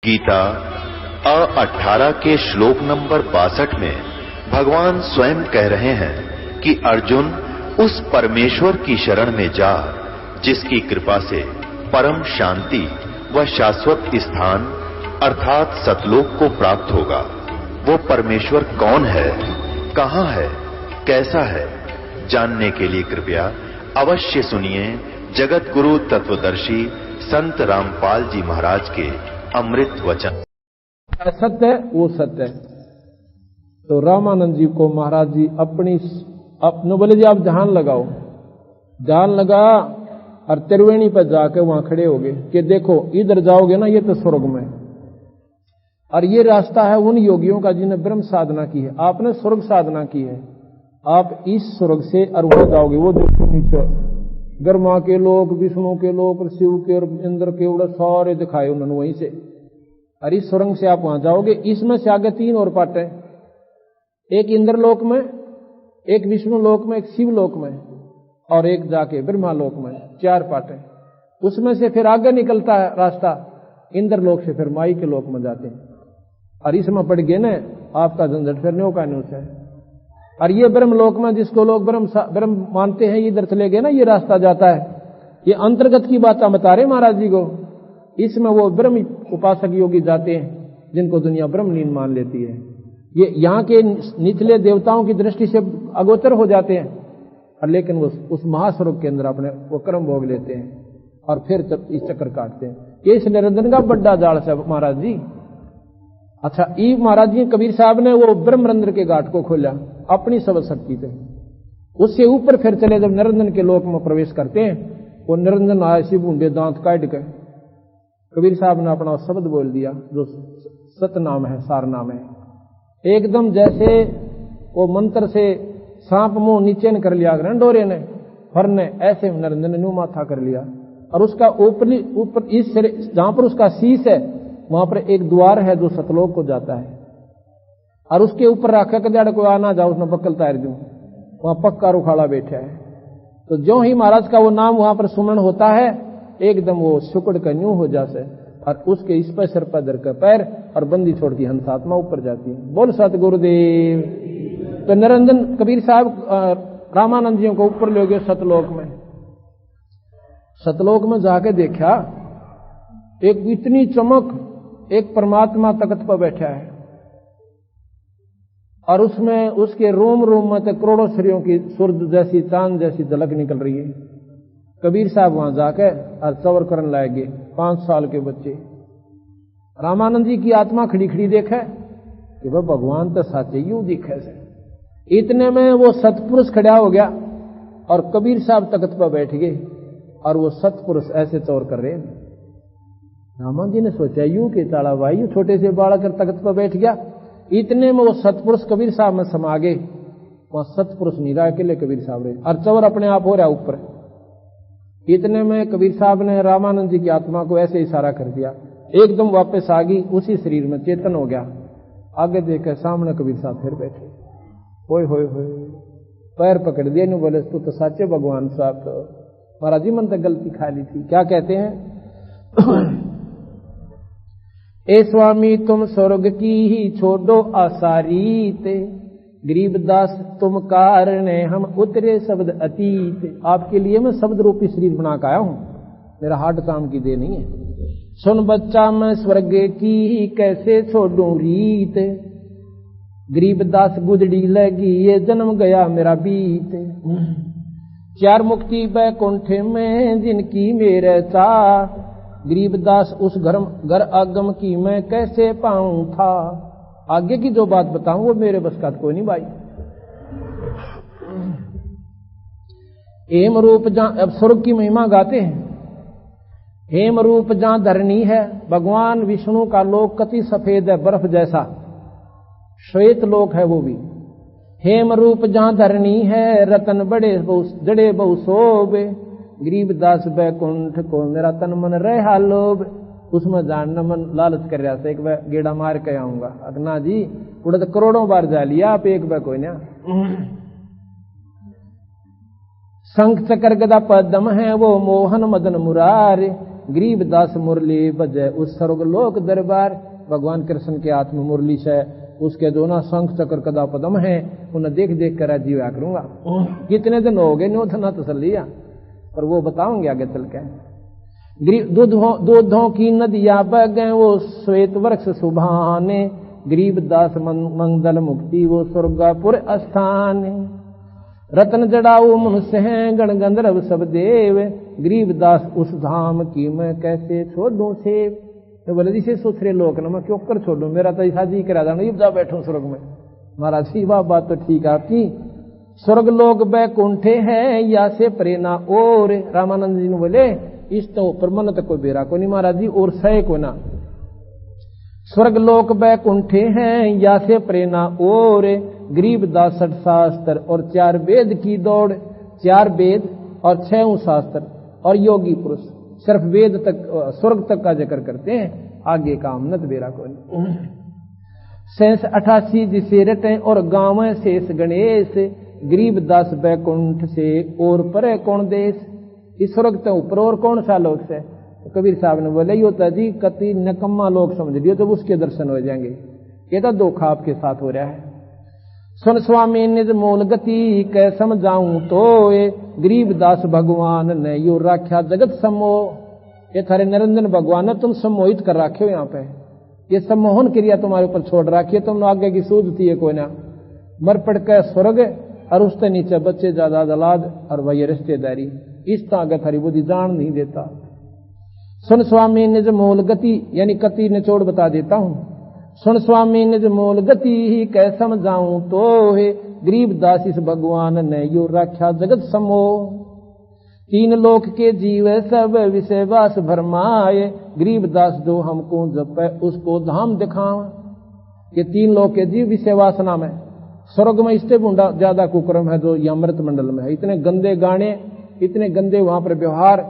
गीता 18 के श्लोक नंबर 62 में भगवान स्वयं कह रहे हैं कि अर्जुन उस परमेश्वर की शरण में जा जिसकी कृपा से परम शांति व शाश्वत स्थान अर्थात सतलोक को प्राप्त होगा। वो परमेश्वर कौन है, कहां है, कैसा है, जानने के लिए कृपया अवश्य सुनिए जगत गुरु तत्वदर्शी संत रामपाल जी महाराज के अमृत वचन। सत्य है वो सत्य है। तो रामानंद जी को महाराज जी अपने बोले जी आप ध्यान लगाओ, ध्यान लगा और त्रिवेणी पर जाकर वहां खड़े हो गए कि देखो इधर जाओगे ना ये तो स्वर्ग में, और ये रास्ता है उन योगियों का जिन्हें ब्रह्म साधना की है। आपने स्वर्ग साधना की है, आप इस स्वर्ग से और वहां जाओगे। वो देखो नीचे ब्रह्मा के लोक, विष्णु के लोक, शिव के और इंद्र के उड़े सारे दिखाए उन्होंने वहीं से, और इस सुरंग से आप वहां जाओगे। इसमें से आगे 3 और पार्ट है, एक इंद्र लोक में, एक विष्णु लोक में, एक शिव लोक में, और एक जाके ब्रह्मा लोक में। 4 पार्ट है। उसमें से फिर आगे निकलता है रास्ता इंद्र लोक से, फिर माई के लोक में जाते हैं। और इसमें पड़ गए ना आपका झंझट फिर न्यू का न्यूस है। और ये ब्रह्म लोक में जिसको लोग ब्रह्म मानते हैं, इधर चले गए ना, ये रास्ता जाता है। ये अंतर्गत की बात बता रहे महाराज जी को। इसमें वो ब्रह्म उपासक योगी जाते हैं जिनको दुनिया ब्रह्मलीन मान लेती है। ये यहाँ के निचले देवताओं की दृष्टि से अगोचर हो जाते हैं, और लेकिन वो उस महास्वरूप के अंदर अपने वो कर्म भोग लेते हैं और फिर इस चक्कर काटते हैं। ये इस निरंजन का बड़ा जाल है महाराज जी। अच्छा, ई महाराज जी कबीर साहब ने वो ब्रह्मरंध्र के घाट को खोला अपनी सब शक्ति से। उससे ऊपर फिर चले जब निरंजन के लोक में प्रवेश करते हैं, वो निरंजन आए शिव बूंदे दांत काट के कबीर साहब ने अपना शब्द बोल दिया जो सत नाम है, सार नाम है। एकदम जैसे वो मंत्र से सांप मुंह नीचे न कर लिया डोरे ने फरने, ऐसे निरंजन ने माथा कर लिया। और उसका ऊपर इस जहां पर उसका शीश है वहां पर एक द्वार है जो सतलोक को जाता है, और उसके ऊपर रखा के जड़ कोई आना जाओ उसने बक्कल तार दूं, वहां पक्का रुखाड़ा बैठा है। तो जो ही महाराज का वो नाम वहां पर सुमरण होता है, एकदम वो शुक्र का न्यू हो जासे, और उसके इस पर सिर पर धर कर पैर और बंदी छोड़ की हंसात्मा ऊपर जाती है। बोल सतगुरुदेव। तो निरंजन कबीर साहब रामानंद जी को ऊपर ले गए सतलोक में। सतलोक में जाके देखा एक इतनी चमक, एक परमात्मा तख्त पर बैठा है, और उसमें उसके रोम रोम में तक करोड़ों श्रीयों की सूरज जैसी चांद जैसी झलक निकल रही है। कबीर साहब वहां जाकर और चवर करने लाएंगे 5 साल के बच्चे। रामानंद जी की आत्मा खड़ी खड़ी देखे कि वह भगवान तो साचे यूं दिखे से। इतने में वो सतपुरुष खड़ा हो गया और कबीर साहब तख्त पर बैठ गए, और वो सतपुरुष ऐसे चौर कर रहे हैं। रामानंद जी ने सोचा यूं के ताड़ा भाई, यूं छोटे से बालक तख्त पर बैठ गया। इतने में वो सतपुरुष कबीर साहब में समा गए। वहां सतपुरुष नहीं रहा, अकेले कबीर साहब रहे, और चौर अपने आप हो रहा ऊपर। इतने में कबीर साहब ने रामानंद जी की आत्मा को ऐसे इशारा कर दिया, एकदम वापस आ गई, उसी शरीर में चेतन हो गया। आगे देखकर सामने कबीर साहब फिर बैठे। होय होय होय, पैर पकड़ दिए, नहीं बोले तू तो साचे भगवान साहब। तो महाराज जी मन तक गलती खा ली थी। क्या कहते हैं? ए स्वामी तुम स्वर्ग की ही छोड़ो आसारीत, गरीबदास तुम कारण हम उतरे शब्द अतीत। आपके लिए मैं शब्द रूपी शरीर बना के आया हूं, मेरा हार्ट काम की दे नहीं है। सुन बच्चा मैं स्वर्ग की ही कैसे छोड़ूं रीत, गरीबदास गुजड़ी लगी ये जन्म गया मेरा बीत। 4 मुक्ति बैकुंठ में जिनकी मेरे चाह, गरीबदास उस घर आगम की मैं कैसे पाऊं था। आगे की जो बात बताऊं वो मेरे बस का कोई नहीं भाई। हेम रूप जहां, अब स्वर्ग की महिमा गाते हैं। हेम रूप जहां धरनी है, भगवान विष्णु का लोक कति सफेद है बर्फ जैसा, श्वेत लोक है वो भी। हेम रूप जहां धरनी है, रतन बड़े जड़े बहु शोभे, गरीबदास बैकुंठ को मेरा तन मन रहा लोभ। उसमें जानना मन लालच कर रहा था, एक बार गेड़ा मार के आऊंगा। अगना जी उड़े तो करोड़ों बार जा लिया, आप एक बार कोई ना। शंख चक्र गदा पद्म है वो मोहन मदन मुरार, गरीबदास मुरली बजय उस स्वर्गलोक दरबार। भगवान कृष्ण के हाथ में मुरली से उसके दोनों शंख चक्र कदा पदम है, उन्हें देख देख कर जीवा करूंगा। कितने दिन हो गए नो ना तसलिया, पर वो बताऊंगे आगे चल के। दूधों की नदियां बह गए वो श्वेत वृक्ष सुभाने, गरीबदास मंगल मुक्ति वो स्वर्गापुर स्थान। रत्न जड़ाऊ मनुष्य हैं गण गंधर्व सब देव, गरीबदास उस धाम की मैं कैसे छोड़ूं सेव। तो बोले जिसे सुथरे लोग ना मैं क्यों कर छोड़ू, मेरा तो ऐसा जी करा था जा बैठूं स्वर्ग में। महाराज जी वाह बात तो ठीक है आपकी। स्वर्ग लोग बैकुंठे हैं या से प्रेरणा और। रामानंद जी ने बोले इस तो ऊपर मन तक कोई बेरा को नहीं महाराज जी, और सह को ना। स्वर्ग लोक बैकुंठे हैं या से प्रेरणा और, गरीबदास 60 शास्त्र और 4 वेद की दौड़। 4 वेद और 6 शास्त्र और योगी पुरुष सिर्फ वेद तक स्वर्ग तक का जिक्र करते हैं, आगे का अमनत बेरा को नहीं। शेष 88 जिसे रटे और गाँव शेष गणेश, गरीबदास बैकुंठ से और परे कौन देश। इस स्वर्ग तो ऊपर और कौन सा लोक से। तो कबीर साहब ने बोले यो जी कति नकम्मा लोग समझ लियो तो उसके दर्शन हो जाएंगे। ये तो धोखा आपके साथ हो रहा है। सुन स्वामी निज मूल गति कै समझाऊं तो, ये गरीबदास भगवान ने यो राख्या जगत सम्मोह। ये थारे निरंजन भगवान ने तुम सम्मोहित कर रखे हो यहाँ पे, ये सम्मोहन क्रिया तुम्हारे ऊपर छोड़ रखी है। तुम आगे की सूझती है कोई ना, मर पड़ के स्वर्ग और उसके नीचे बच्चे ज्यादा दलाद और वही रिश्तेदारी, इस तरह आगे थारी बुद्धि जान नहीं देता। सुन स्वामी निज मूल गति, यानी कति निचोड़ बता देता हूं। सुन स्वामी निज मूल गति ही कै समझाऊं तो, है गरीबदास इस भगवान ने यो राख्या जगत समोह। 3 लोक के जीव सब विषय वास भरमाए, गरीबदास जो हमको जपे उसको धाम दिखाओ। ये 3 लोक के जीव विषय वासना में, स्वर्ग में इससे बुंडा ज्यादा कुकर्म है जो ये अमृत मंडल में है। इतने गंदे गाने, इतने गंदे वहां पर व्यवहार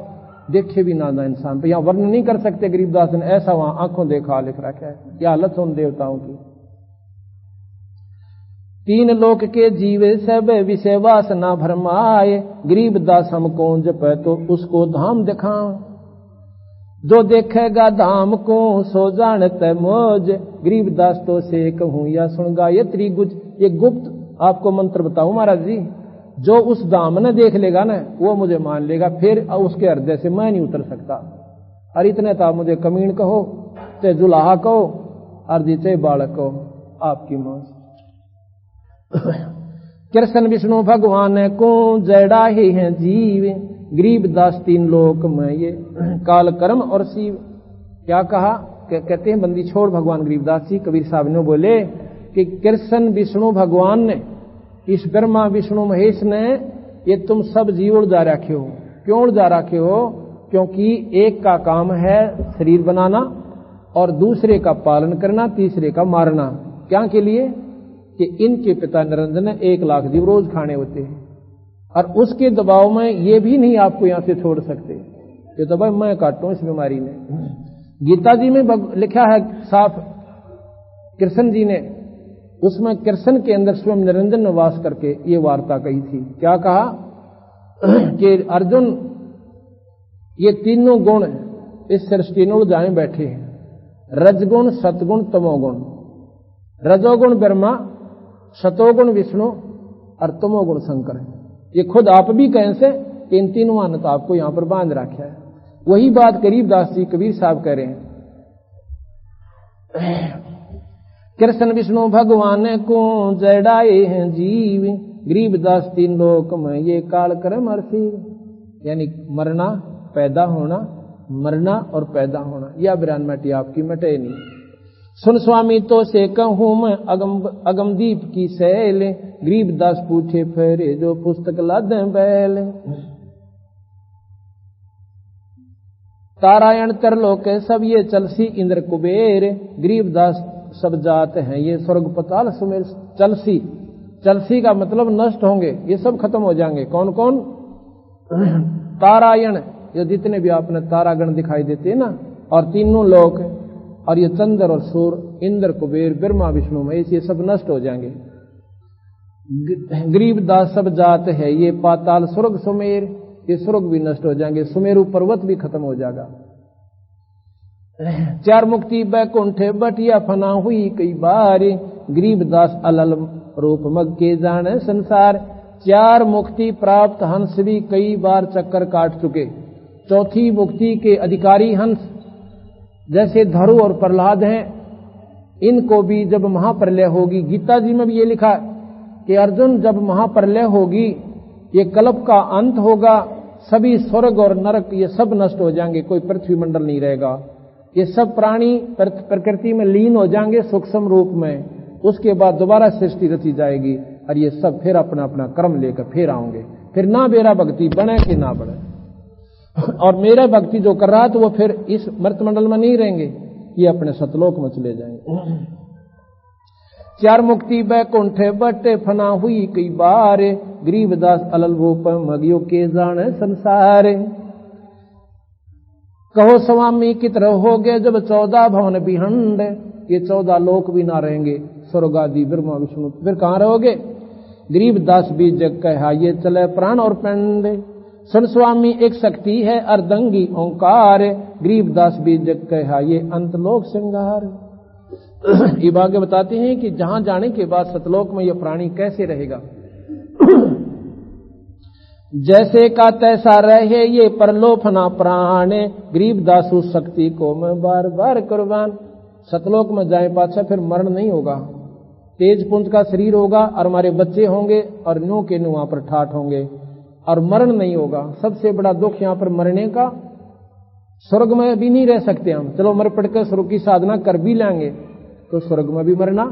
देखे भी ना इंसान पे, यहाँ वर्णन नहीं कर सकते। गरीबदास ने ऐसा वहां आंखों देखा लिख रखा है, क्या हालत उन देवताओं की। 3 लोक के जीव सब विषय वासना भरमाए, गरीबदास हमको जपे तो उसको धाम दिखाओ। जो देखेगा धाम को सो जानते मौज, गरीबदास तो से कहूं या सुन गायत्री गुज। ये गुप्त आपको मंत्र बताऊं महाराज जी, जो उस धाम ने देख लेगा ना वो मुझे मान लेगा, फिर उसके हृदय से मैं नहीं उतर सकता। और इतने तो आप मुझे कमीन कहो, चाहे जुलाहा कहो, और जी चाहे बालक कहो, आपकी मौज। कृष्ण विष्णु भगवान को जड़ा ही है जीव, गरीबदास 3 लोक में ये काल कर्म और शिव। क्या कहा, कहते हैं बंदी छोड़ भगवान गरीबदास जी। कबीर साहब ने बोले कि कृष्ण विष्णु भगवान ने, इस ब्रह्मा विष्णु महेश ने, ये तुम सब जीव उड़ रखे हो। क्यों उड़ रखे हो, क्योंकि एक का काम है शरीर बनाना और दूसरे का पालन करना, तीसरे का मारना। क्या के लिए, कि इनके पिता निरंजन ने 1 लाख जीव रोज खाने होते हैं, और उसके दबाव में ये भी नहीं आपको यहां से छोड़ सकते। ये तो भाई मैं काटूं इस बीमारी में। गीता जी में लिखा है साफ, कृष्ण जी ने उसमें कृष्ण के अंदर स्वयं निरंजन ने वास करके ये वार्ता कही थी। क्या कहा कि अर्जुन ये तीनों गुण इस सृष्टि में उलझाए बैठे हैं, रजगुण सतगुण तमोगुण। रजोगुण ब्रह्मा, सतोगुण विष्णु और तमोगुण शंकर है। ये खुद आप भी कहें से कि इन तीनों मानत आपको यहां पर बांध रखा है। वही बात गरीबदास जी कबीर साहब कह रहे हैं। कृष्ण विष्णु भगवान को जड़ाए हैं जीव, गरीबदास 3 लोक में ये काल कर्म और शिव। यानी मरना, पैदा होना, मरना और पैदा होना, यह बिरान मटी आपकी मटे नहीं। सुन स्वामी तो से कहूं मैं अगमदीप की सैल, गरीबदास पूछे फेरे जो पुस्तक लादे बैल। तारायण तरलोक सब ये चलसी इंद्र कुबेर, गरीबदास सब जात हैं ये स्वर्ग पताल सुमेर। चलसी, चलसी का मतलब नष्ट होंगे, ये सब खत्म हो जाएंगे। कौन कौन, तारायण, ये जितने भी आपने तारागण दिखाई देते हैं ना, और तीनों लोक, और ये चंद्र और सूर्य, इंद्र कुबेर ब्रह्मा विष्णु महेश, ये सब नष्ट हो जाएंगे। गरीबदास सब जात है ये पाताल स्वर्ग सुमेर, ये स्वर्ग भी नष्ट हो जाएंगे, सुमेरु पर्वत भी खत्म हो जाएगा। चार मुक्ति बैकुंठे बटिया फना हुई कई बार, गरीबदास अलल रूप मग के जाने संसार। चार मुक्ति प्राप्त हंस भी कई बार चक्कर काट चुके। चौथी मुक्ति के अधिकारी हंस जैसे धरु और प्रहलाद हैं, इनको भी जब महाप्रलय होगी, गीता जी में भी ये लिखा कि अर्जुन जब महाप्रलय होगी, ये कल्प का अंत होगा, सभी स्वर्ग और नरक ये सब नष्ट हो जाएंगे, कोई पृथ्वी मंडल नहीं रहेगा, ये सब प्राणी प्रकृति में लीन हो जाएंगे सूक्ष्म रूप में। उसके बाद दोबारा सृष्टि रची जाएगी और ये सब फिर अपना अपना कर्म लेकर फिर आएंगे। फिर ना मेरा भक्ति बने कि ना बढ़े, और मेरा भक्ति जो कर रहा है तो वो फिर इस मर्तमंडल में नहीं रहेंगे, ये अपने सतलोक में चले जाएंगे। चार मुक्ति बैकुंठे बटे फना हुई कई बार, गरीबदास अलल रूप मगियो के जाने संसार। कहो स्वामी की तरह हो गए जब 14 भवन बिहंड, ये 14 लोक भी ना रहेंगे, स्वर्ग आदि ब्रह्मा विष्णु, फिर कहां रहोगे? गरीबदास भी जग कहा ये चले प्राण और पिंड। सुन स्वामी एक शक्ति है अर्धंगी ओंकार, गरीबदास भी जग कहा ये अंतलोक श्रृंगार। ये आगे बताते हैं कि जहां जाने के बाद सतलोक में यह प्राणी कैसे रहेगा। जैसे का तैसा रहे ये परलोफना प्राण, गरीबदास उस शक्ति को मैं बार बार कुर्बान। सतलोक में जाए पाछा फिर मरण नहीं होगा, तेज पुंज का शरीर होगा और हमारे बच्चे होंगे और नो के नो वहां पर ठाठ होंगे और मरण नहीं होगा। सबसे बड़ा दुख यहां पर मरने का, स्वर्ग में भी नहीं रह सकते हम, चलो मर पड़कर स्वर्ग की साधना कर भी लेंगे तो स्वर्ग में भी मरना।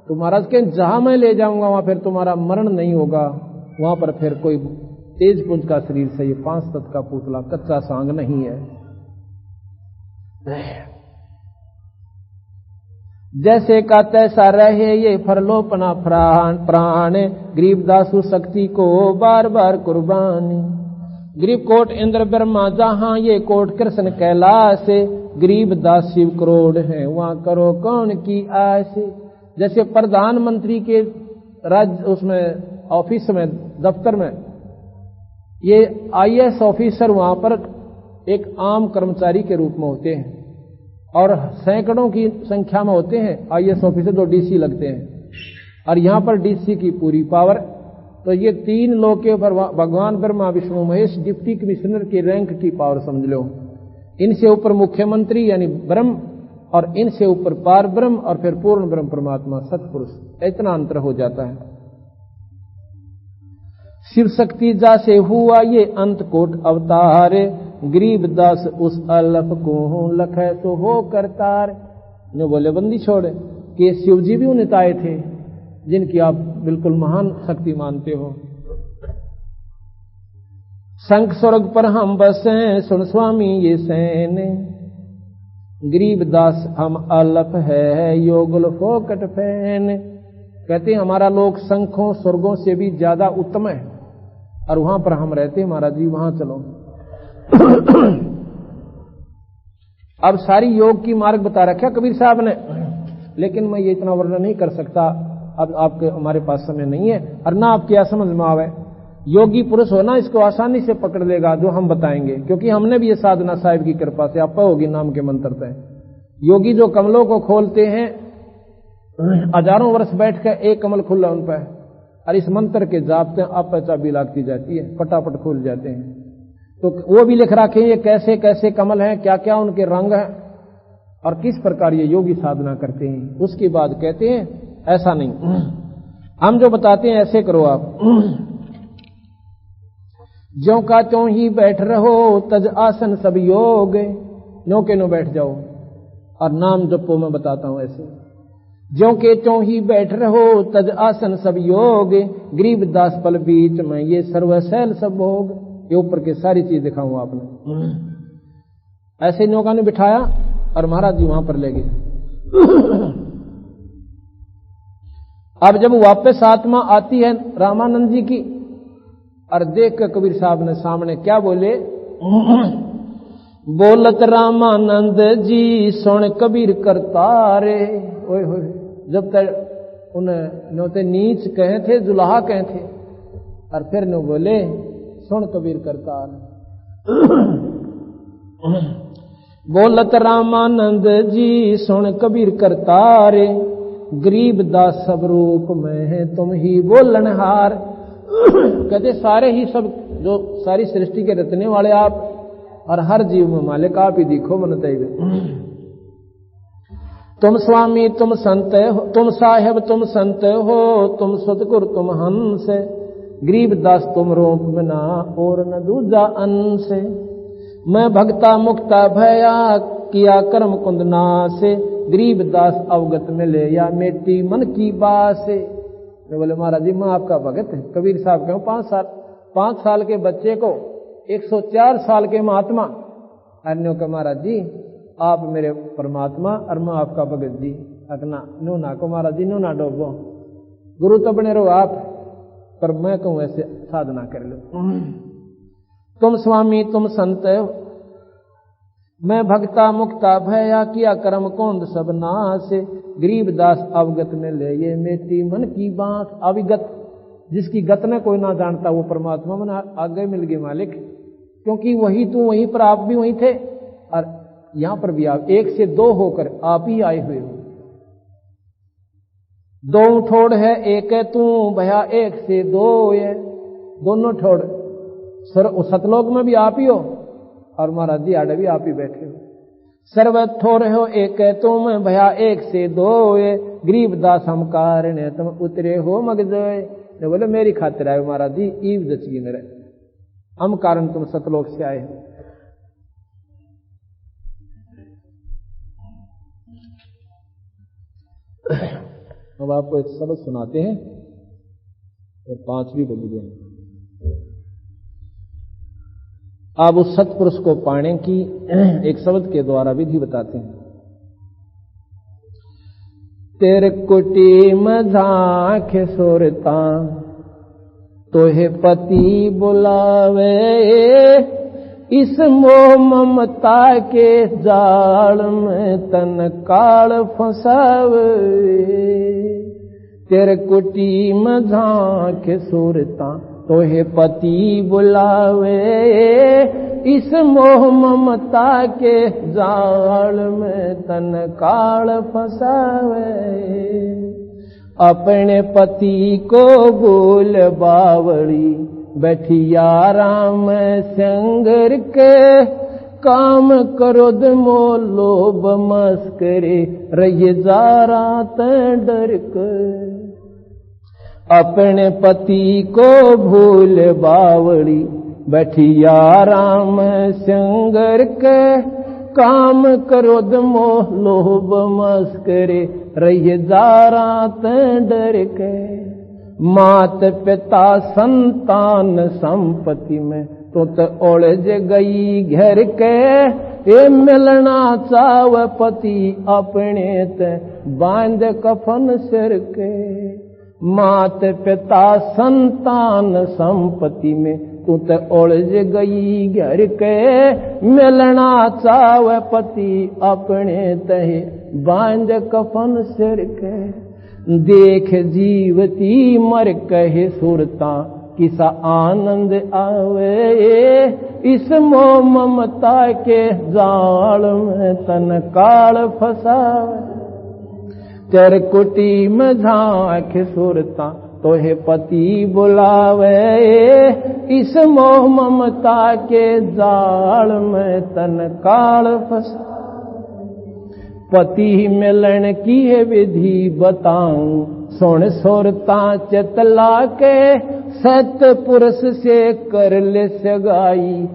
तो महाराज के जहां मैं ले जाऊंगा वहां फिर तुम्हारा मरण नहीं होगा, वहां पर फिर कोई तेज पुंज का शरीर से ये 5 तत्व का पुतला कच्चा सांग नहीं है। जैसे का तैसा रहे ये फरलोपना प्राण, गरीबदास शक्ति को बार बार कुर्बानी। गरीब कोट इंद्र ब्रह्मा जहां ये कोट कृष्ण कैलाश, गरीबदास शिव करोड़ है वहां करो कौन की आस। जैसे प्रधानमंत्री के राज्य उसमें ऑफिस में दफ्तर में ये आईएएस ऑफिसर वहां पर एक आम कर्मचारी के रूप में होते हैं और सैकड़ों की संख्या में होते हैं आईएएस ऑफिसर जो डीसी लगते हैं, और यहां पर डीसी की पूरी पावर। तो ये 3 लोग के ऊपर भगवान ब्रह्मा विष्णु महेश डिप्टी कमिश्नर के रैंक की पावर समझ लो। इनसे ऊपर मुख्यमंत्री यानी ब्रह्म, और इनसे ऊपर पार ब्रह्म, और फिर पूर्ण ब्रह्म परमात्मा सतपुरुष, इतना अंतर हो जाता है। शिव शक्ति जा से हुआ ये अंत कोट अवतार, गरीबदास उस अलप को लखे तो हो करतार। ने बोले बंदी छोड़े कि शिव जी भी उन्हें आए थे जिनकी आप बिल्कुल महान शक्ति मानते हो। शंख स्वर्ग पर हम बसे सुन स्वामी ये सैन, गरीबदास हम अलप है योगुल फोकट फैन। कहते हैं हमारा लोक शंखों स्वर्गों से भी ज्यादा उत्तम है और वहां पर हम रहते हैं महाराज जी, वहां चलो। अब सारी योग की मार्ग बता रखा कबीर साहब ने, लेकिन मैं ये इतना वर्णन नहीं कर सकता, अब आपके हमारे पास समय नहीं है और ना आपके यहाँ समझ में आवे। योगी पुरुष हो ना इसको आसानी से पकड़ लेगा जो हम बताएंगे, क्योंकि हमने भी ये साधना साहिब की कृपा से आप होगी नाम के मंत्र पे। योगी जो कमलों को खोलते हैं, हजारों वर्ष बैठ कर एक कमल खुला उन पर, और इस मंत्र के जाप से आप चाबी लागती जाती है, फटाफट खुल जाते हैं। तो वो भी लिख रखे ये कैसे कैसे कमल हैं, क्या क्या उनके रंग हैं और किस प्रकार ये योगी साधना करते हैं। उसके बाद कहते हैं ऐसा नहीं, हम जो बताते हैं ऐसे करो आप। ज्यों का त्यों ही बैठ रहो तज आसन सब योग, नो के नो बैठ जाओ और नाम जपो, मैं बताता हूं ऐसे। ज्यों के त्यों ही बैठ रहो तज आसन सब योग, गरीबदास पल बीच में ये सर्वशैल सब भोग। ये ऊपर के सारी चीज दिखाऊंगा आपने। ऐसे नौका ने बिठाया और महाराज जी वहां पर ले गए। अब जब वापस आत्मा आती है रामानंद जी की, और देख कर कबीर साहब ने सामने क्या बोले, बोलत रामानंद जी सुन कबीर करतारे। ओए होए, जब तक उन्हें नोते नीच कहे थे, जुलाहा कहे थे, और फिर न बोले सुन कबीर करतार। बोलत रामानंद जी सुन कबीर करतारे, गरीब दास सब रूप में है तुम ही बोलनहार। कहते सारे ही सब जो सारी सृष्टि के रचने वाले आप और हर जीव में मालिक आप ही दिखो मन चाहिए। तुम स्वामी तुम संत हो, तुम साहेब तुम संत हो, तुम सतगुरु तुम हंस, गरीब दास तुम रूप बिना और न दूजा अंश। मैं भक्ता मुक्ता भया किया कर्म कुंदना से, गरीब दास अवगत में ले या मेटी मन की बात से। मैं बोले महाराज जी मैं आपका भगत है। कबीर साहब कहूँ 5 साल के बच्चे को 104 साल के महात्मा। अन्यों का महाराज जी आप मेरे परमात्मा और मैं आपका भगत जी। अकना नो ना को महाराज जी नो ना डोबो, गुरु तो बने रहो आप, पर मैं कहूँ ऐसे साधना कर लो। तुम स्वामी तुम संत हो, मैं भक्ता मुक्ता भया किया कर्म कोंद सब नाश, गरीब दास अवगत में ले ये मेटी मन की बात। अविगत जिसकी गत ने कोई ना जानता वो परमात्मा मन आगे मिल गए मालिक, क्योंकि वही तू वहीं पर आप भी वहीं थे और यहां पर भी आप 1 से 2 होकर आप ही आए हुए हो। 2 ठोड़ है एक है तू भया 1 से 2 है, दोनों ठोड़ सतलोक में भी आप ही हो और महाराज जी आड़े भी आप ही बैठे हो। सर्वत ठोर हो एक है तुम भया 1 से 2 है, गरीब दास हम कारण तुम उतरे हो मगजोए। ने बोले मेरी खातिर आए महाराज जी, ईव दचगी मेरे हम कारण तुम सतलोक से आए हो। अब आपको एक सबक सुनाते हैं और 5 भी बज गए। आप उस सत्पुरुष को पाने की एक शब्द के द्वारा विधि बताते हैं। तेरे कुटी में झांख सोरता तोहे पति बुलावे, इस मोह ममता के जाल में तन काल फंसावे। तेरे कुटी में झांख सोरता तोहे पति बुलावे, इस मोह ममता के जाल में तन काल फंसावे। अपने पति को भूल बावड़ी बैठिया राम संगर के, काम क्रोध मोह लोभ मस्करे रही जा रात डर के। अपने पति को भूल बावड़ी बैठिया राम संगर के, काम क्रोध मोह लोभ मस्करे रही जा रात डर के। मात पिता संतान संपत्ति में तो उलझ गई घर के, ये मिलना चाव पति अपने ते बांध कफन सिर के। मात पिता संतान संपत्ति में तू तो उलझ गई घर के, मिलना चाव पति अपने तहे बांध कफन सिर के। देख जीवती मर कहे सुरता किसा आनंद आवे, इस मोह ममता के जाल में तन काल फंसावे। तेरे कुटी में झांख सुरता तोहे पति बुलावे, इस मोह ममता के जाल में तन काल फंसावे। पति मिलन की है विधि बताऊं, सुन सुरता चतला के, सतपुरुष से कर ले सगाई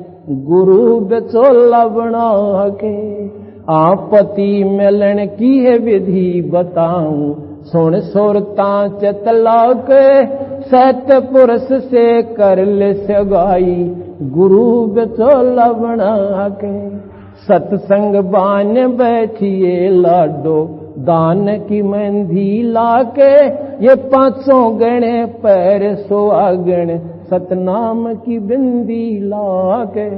गुरु बिचौला बना के। पति मिलन की है विधि बताऊं, सुन सुरता चतला के, सतपुरुष से कर ले सगाई गुरु बिचौला बना के। सत्संग बान बैठिए लाडो दान की मेहंदी लाके, ये 500 गणे पैर सुहागण सतनाम की बिंदी लाके।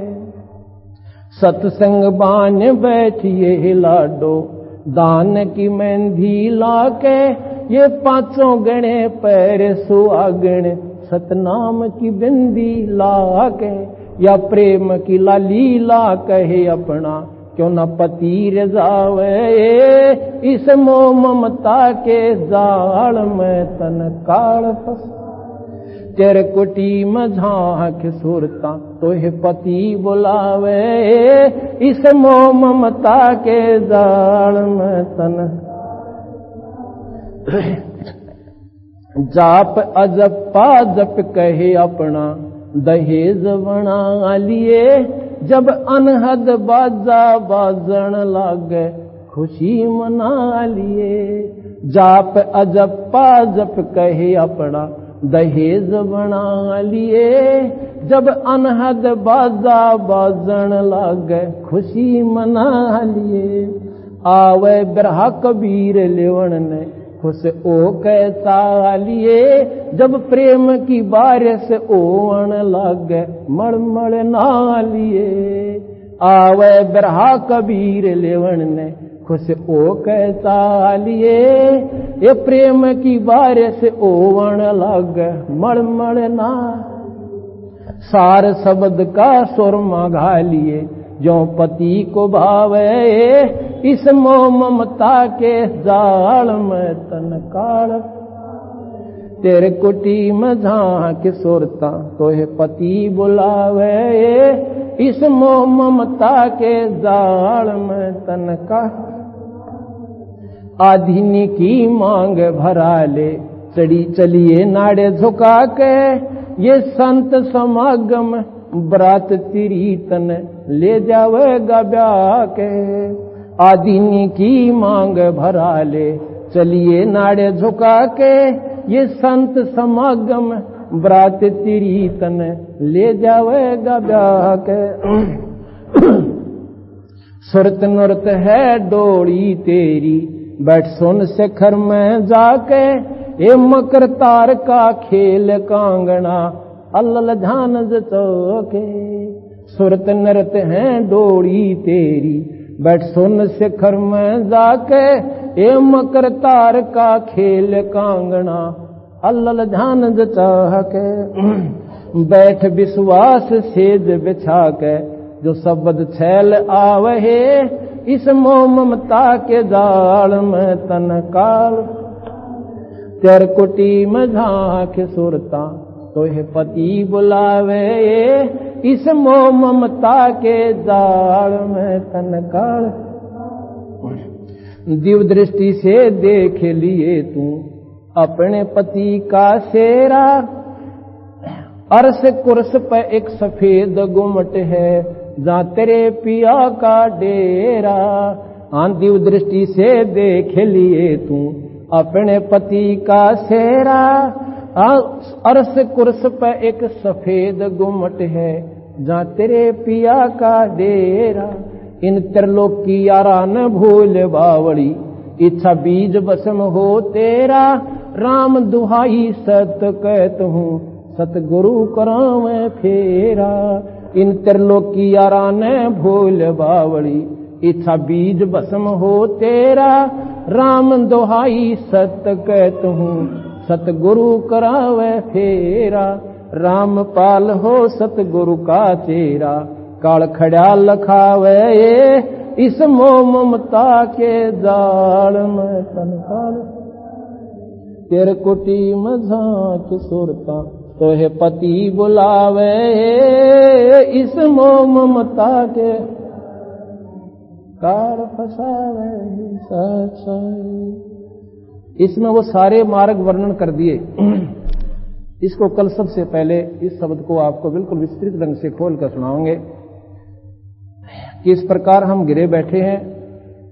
सत्संग बान बैठिए लाडो दान की मेहंदी लाके, ये 500 गणे पैर सुहागण सतनाम की बिंदी लाके। या प्रेम की लालीला कहे अपना क्यों न पति रजावे इस मोह ममता के जाल में तन काल फंसा। तेरे कुटी में झांक सुरता तोहे पति बुलावे इस मोह ममता के जाल में तन। जाप अजपा जप कहे अपना दहेज बना लिए, जब अनहद बाजा बाजन लागे खुशी मना लिए। जाप अजपा जप कहे अपना दहेज बना लिए, जब अनहद बाजा बाजन लागे खुशी मना लिए। आवे बिरहा कबीर लेवन ने खुश ओ कैसा लिए, जब प्रेम की बारिश ओवन लागे मड़मड़ ना लिए। आवे बिरहा कबीर लेवन ने खुश ओ कैसा लिए, ये प्रेम की बारिश ओवन लागे मड़मड़ ना। सार शब्द का सुरमा घा लिए, जो पति को भावे इस मोह ममता के जाल में तन काल। तेरे कुटी में झांक सुरता तोहे पति बुलावे इस मोह ममता के जाल में तन काल। आधीनी की मांग भरा ले चढ़ी चलिए नाड़े झुका के, ये संत समागम बरात तेरी तन ले जावेगा ब्याह के। आदीनी की मांग भरा ले चलिए नाड़े झुका के, ये संत समागम बरात तेरी तन ले जावेगा ब्याह के। सुरत नुरत है डोरी तेरी बैठ सुन शिखर में जाके, ये मकर तार का खेल कांगना अल्ल ध्यान जचोके। सुरत नृत हैं डोरी तेरी बैठ सुन शिखर में जाके, ए मकर तार का खेल कांगना अल्ल ध्यान जचोके। बैठ विश्वास सेज बिछा के जो शब्द छैल आवहे, इस मोह ममता के जाल में तन काल। तेर कुटी में झांक सुरता तोहे पति बुलावे इस मोह ममता के जाल में तन काल। दिव्य दृष्टि से देख लिए तू अपने पति का सेरा, अर्श कुर्स पे एक सफेद गुमट है जहाँ तेरे पिया का डेरा। हाँ दिव्य दृष्टि से देख लिए तू अपने पति का सेरा, अर्श कुर्स पे एक सफेद गुमट है जहाँ तेरे पिया का डेरा। इन त्रिलोक की यारा न भूल बावड़ी, इच्छा बीज बसम हो तेरा। राम दुहाई सत कहत हूँ सतगुरु करावे फेरा। इन त्रिलोक की यारा न भूल बावड़ी, इच्छा बीज बसम हो तेरा। राम दुहाई सत कहत हूँ सतगुरु करावे फेरा। राम पाल हो सतगुरु का चेरा, काल खड़ा लखावे इस मोह ममता के जाल में तन काल। तेरे कुटी में झांक सुरता तोहे पति बुलावे इस मोह ममता के कार फसावे सच्चाई। इसमें वो सारे मार्ग वर्णन कर दिए। इसको कल सबसे पहले इस शब्द को आपको बिल्कुल विस्तृत ढंग से खोल कर सुनाओगे कि इस प्रकार हम गिरे बैठे हैं,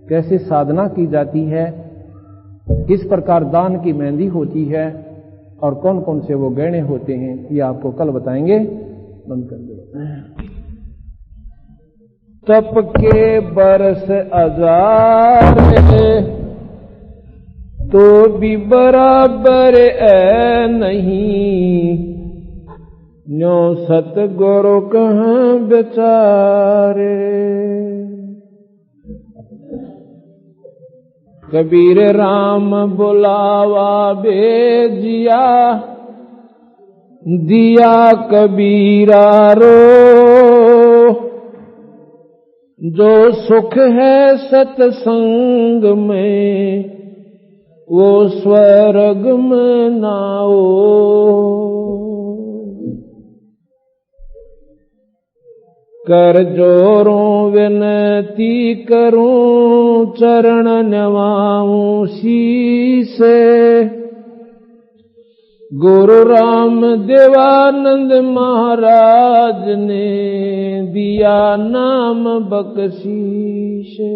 कैसे साधना की जाती है, किस प्रकार दान की मेहंदी होती है और कौन कौन से वो गहने होते हैं, ये आपको कल बताएंगे। बंद कर दो। तप के बरस हजार तो भी बराबर है नहीं, न्यो सतगुरु कहाँ बेचारे। कबीर राम बुलावा बेजिया, दिया कबीरा रो। जो सुख है सत्संग में वो स्वर्ग में नाओ। कर जोरों विनती करूं चरण नवाऊं शीसे। गुरु राम देवानंद महाराज ने दिया नाम बख्शीशे।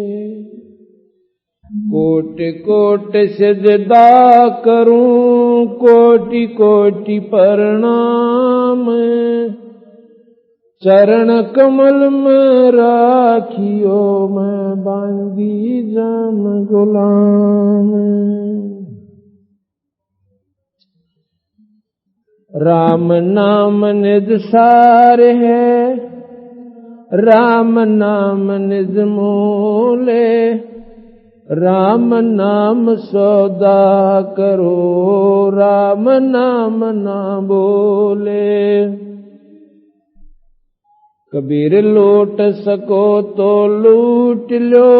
कोटि कोटि सिजदा करूं कोटि कोटि प्रणाम। चरण कमल में राखियो मैं बांधी जाम गुलाम। राम नाम निज सार है राम नाम निज मोले। राम नाम सौदा करो राम नाम ना बोले। कबीर लूट सको तो लूट लो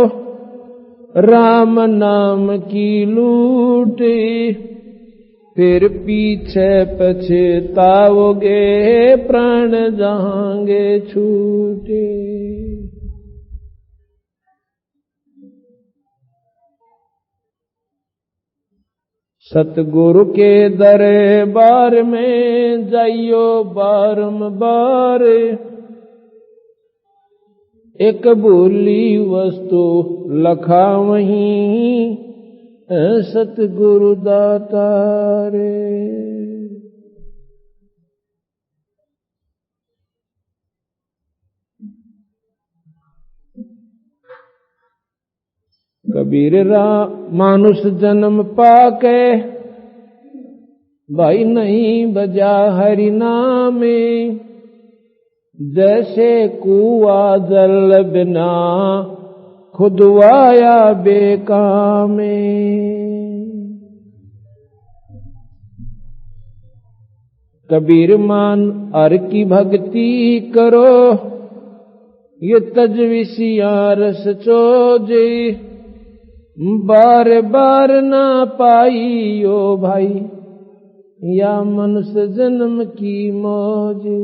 राम नाम की लूट। फिर पीछे पछताओगे प्राण जाएंगे छूटे। सतगुरु के दरबार में जाइयो बारंबार। एक भूली वस्तु लखा वहीं सतगुरु दाता रे। कबीर मानुष जन्म पाके भाई नहीं बजा हरि नामे। जैसे कुआ जल बिना खुदवाया बेकामे। कबीर मान हर की भक्ति करो ये तजविसिया रस चोजे। बार बार ना पाइयो भाई या मनुष्य जन्म की मौजे।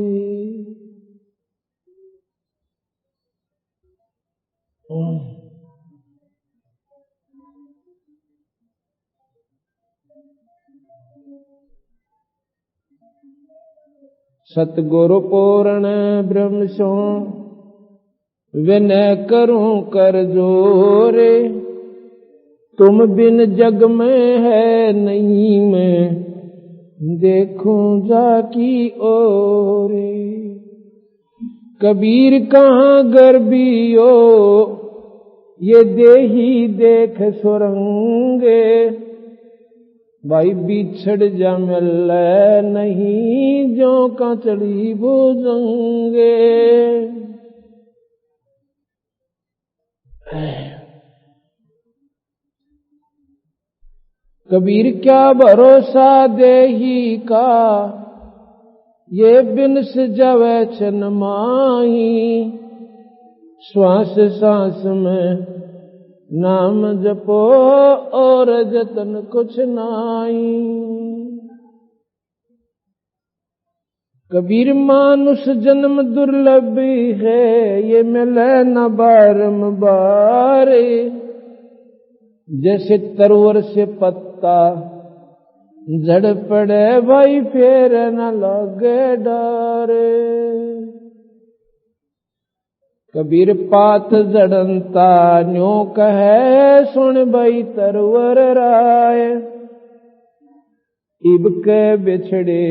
सतगुरु पूर्ण ब्रह्म सो विनय करूं कर जोरे। तुम बिन जग में है नहीं मैं देखूं जाकी ओरे। कबीर कहाँ गर्बियो ये देही देख सुरंगे। भाई बिछड़ जा मिल नहीं जो का चढ़ी भुजंगे। कबीर क्या भरोसा देही का ये बिन सजवे छन माही। श्वास सांस में नाम जपो और जतन कुछ नाई। कबीर मानुष जन्म दुर्लभ है ये मिले न बारंबार। जैसे तरवर से पत्ता झड़ पड़े भाई फेर न लगे डर। कबीर पात जड़नता न्यो कहे सुन भाई तरवर राय। इब के बिछड़े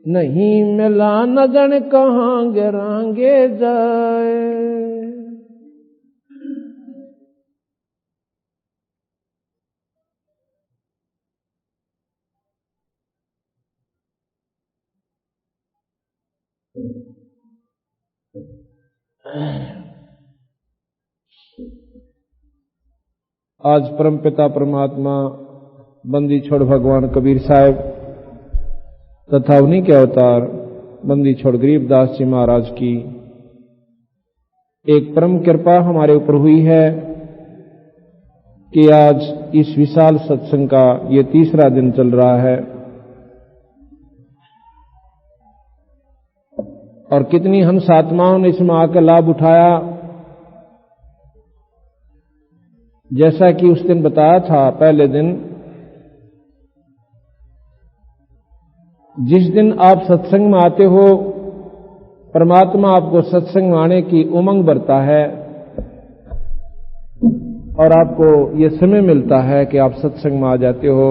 नहीं मिला न जन कहाँ गिरांगे जाए। आज परमपिता परमात्मा बंदी छोड़ भगवान कबीर साहब तथा उन्हीं के अवतार बंदी छोड़ गरीबदास जी महाराज की एक परम कृपा हमारे ऊपर हुई है कि आज इस विशाल सत्संग का ये तीसरा दिन चल रहा है और कितनी हंस आत्माओं ने इसमें आकर लाभ उठाया। जैसा कि उस दिन बताया था, पहले दिन, जिस दिन आप सत्संग में आते हो, परमात्मा आपको सत्संग में आने की उमंग भरता है और आपको ये समय मिलता है कि आप सत्संग में आ जाते हो।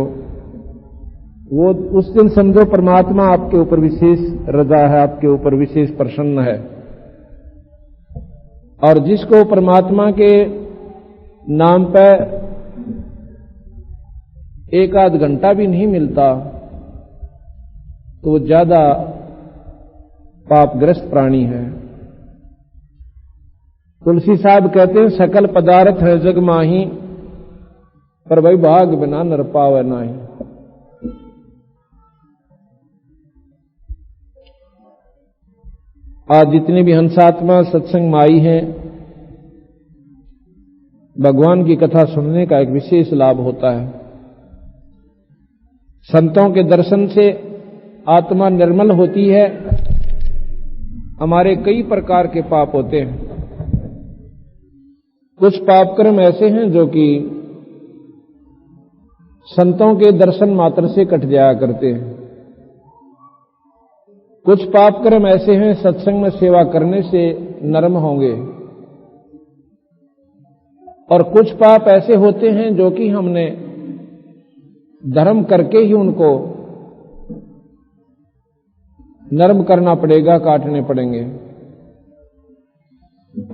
वो उस दिन समझो परमात्मा आपके ऊपर विशेष रजा है, आपके ऊपर विशेष प्रसन्न है। और जिसको परमात्मा के नाम पर एक आध घंटा भी नहीं मिलता तो वो ज्यादा पापग्रस्त प्राणी है। तुलसी साहब कहते हैं, सकल पदार्थ है जग माही, पर वही भाग बिना नर पावे नाही। आज जितनी भी हंसात्मा सत्संग में आई हैं, भगवान की कथा सुनने का एक विशेष लाभ होता है। संतों के दर्शन से आत्मा निर्मल होती है। हमारे कई प्रकार के पाप होते हैं। कुछ पाप कर्म ऐसे हैं जो कि संतों के दर्शन मात्र से कट जाया करते हैं। कुछ पाप कर्म ऐसे हैं सत्संग में सेवा करने से नरम होंगे, और कुछ पाप ऐसे होते हैं जो कि हमने धर्म करके ही उनको नरम करना पड़ेगा, काटने पड़ेंगे।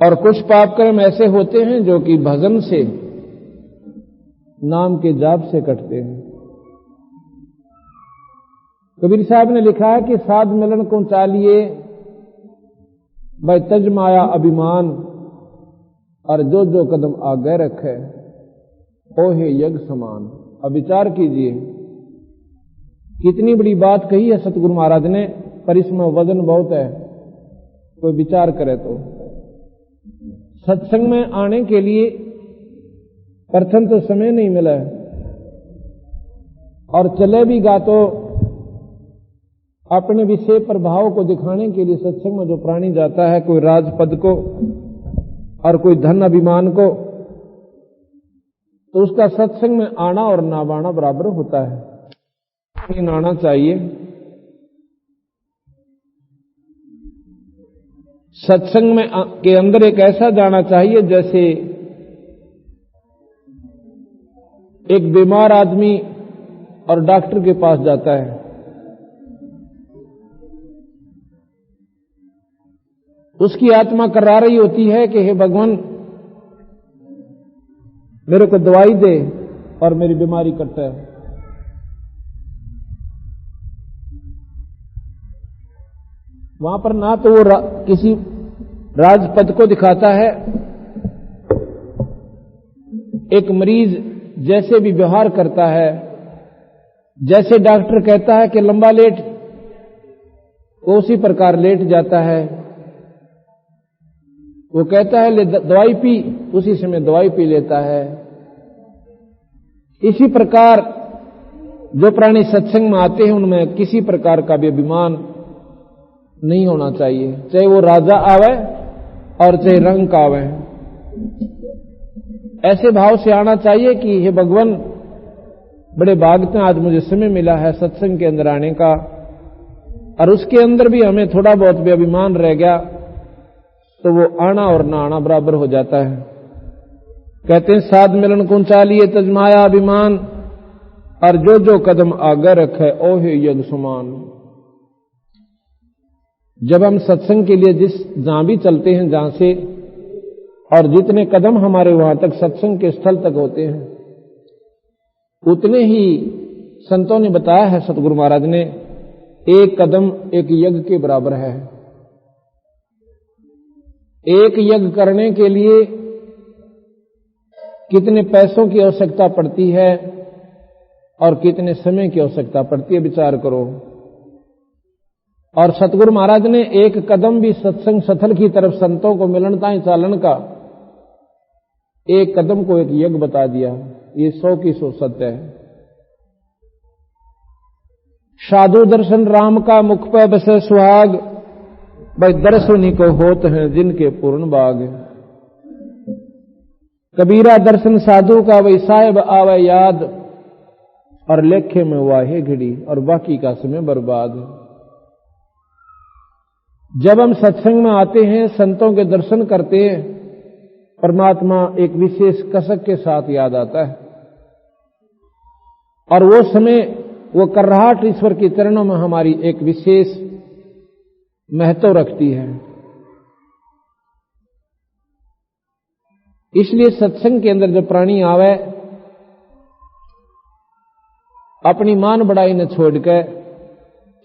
और कुछ पाप कर्म ऐसे होते हैं जो कि भजन से, नाम के जाप से कटते हैं। कबीर साहब ने लिखा है कि साध मिलन को चालिए भाई तज माया अभिमान, और जो जो कदम आगे रखे ओहे यज्ञ समान। अब विचार कीजिए, कितनी बड़ी बात कही है सतगुरु महाराज ने, पर इसमें वजन बहुत है। कोई विचार करे तो सत्संग में आने के लिए प्रथम तो समय नहीं मिला है, और चले भी गा तो अपने विषय प्रभाव को दिखाने के लिए सत्संग में जो प्राणी जाता है, कोई राजपद को और कोई धन अभिमान को, तो उसका सत्संग में आना और ना आना बराबर होता है। नहीं आना चाहिए। सत्संग में के अंदर एक ऐसा जाना चाहिए जैसे एक बीमार आदमी और डॉक्टर के पास जाता है। उसकी आत्मा कर्रा रही होती है कि हे भगवान, मेरे को दवाई दे और मेरी बीमारी कटे। वहां पर ना तो वो किसी राजपद को दिखाता है। एक मरीज जैसे भी व्यवहार करता है, जैसे डॉक्टर कहता है कि लंबा लेट, वो उसी प्रकार लेट जाता है। वो कहता है ले दवाई पी, उसी समय दवाई पी लेता है। इसी प्रकार जो प्राणी सत्संग में आते हैं उनमें किसी प्रकार का भी अभिमान नहीं होना चाहिए, चाहे वो राजा आवे और चाहे रंग का आवे। ऐसे भाव से आना चाहिए कि हे भगवान, बड़े भाग्य आज मुझे समय मिला है सत्संग के अंदर आने का, और उसके अंदर भी हमें थोड़ा बहुत भी अभिमान रह गया तो वो आना और ना आना बराबर हो जाता है। कहते हैं साध मिलन को चालिए तजमाया अभिमान, और जो जो कदम आगे रखे ओहे यज्ञ समान। जब हम सत्संग के लिए जहां भी चलते हैं, जहां से और जितने कदम हमारे वहां तक सत्संग के स्थल तक होते हैं, उतने ही संतों ने बताया है, सतगुरु महाराज ने, एक कदम एक यज्ञ के बराबर है। एक यज्ञ करने के लिए कितने पैसों की आवश्यकता पड़ती है और कितने समय की आवश्यकता पड़ती है, विचार करो। और सतगुरु महाराज ने एक कदम भी सत्संग सथल की तरफ संतों को मिलन ताई चालन का एक कदम को एक यज्ञ बता दिया। ये 100 की 100 सत्य है। साधु दर्शन राम का मुख पे बसे सुहाग, भाई दर्शनी को होत हैं जिनके पूर्ण बाग। कबीरा दर्शन साधु का वही साहेब आवे याद, और लेखे में वाहे घड़ी और बाकी का समय बर्बाद। जब हम सत्संग में आते हैं, संतों के दर्शन करते हैं, परमात्मा एक विशेष कसक के साथ याद आता है, और वो समय वो कर्राहट ईश्वर के चरणों में हमारी एक विशेष महत्व रखती है। इसलिए सत्संग के अंदर जब प्राणी आवे, अपनी मान बढ़ाई न छोड़ के,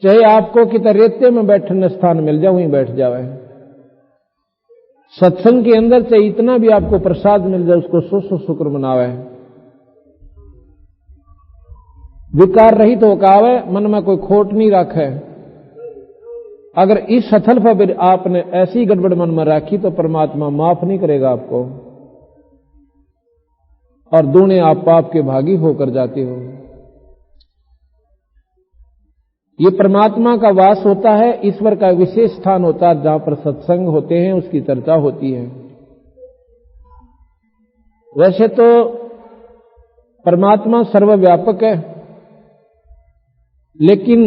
चाहे आपको कितना रेते में बैठने स्थान मिल जाए वहीं बैठ जावे। सत्संग के अंदर चाहे इतना भी आपको प्रसाद मिल जाए, उसको 100 शुक्र मनावे। विकार रहित होकर आवे, मन में कोई खोट नहीं रखे। अगर इस सथल पर आपने ऐसी गड़बड़ मन में रखी तो परमात्मा माफ नहीं करेगा आपको, और दूने आप पाप के भागी होकर जाते हो। ये परमात्मा का वास होता है, ईश्वर का विशेष स्थान होता है, जहां पर सत्संग होते हैं, उसकी चर्चा होती है। वैसे तो परमात्मा सर्वव्यापक है, लेकिन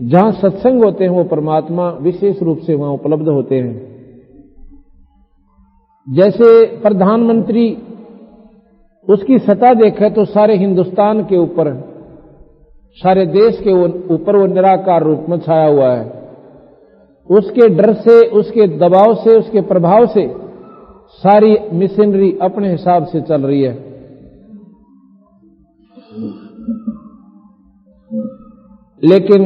जहां सत्संग होते हैं वो परमात्मा विशेष रूप से वहां उपलब्ध होते हैं। जैसे प्रधानमंत्री, उसकी सत्ता देखे तो सारे हिंदुस्तान के ऊपर, सारे देश के ऊपर वो निराकार रूप में छाया हुआ है। उसके डर से, उसके दबाव से, उसके प्रभाव से सारी मिशनरी अपने हिसाब से चल रही है। लेकिन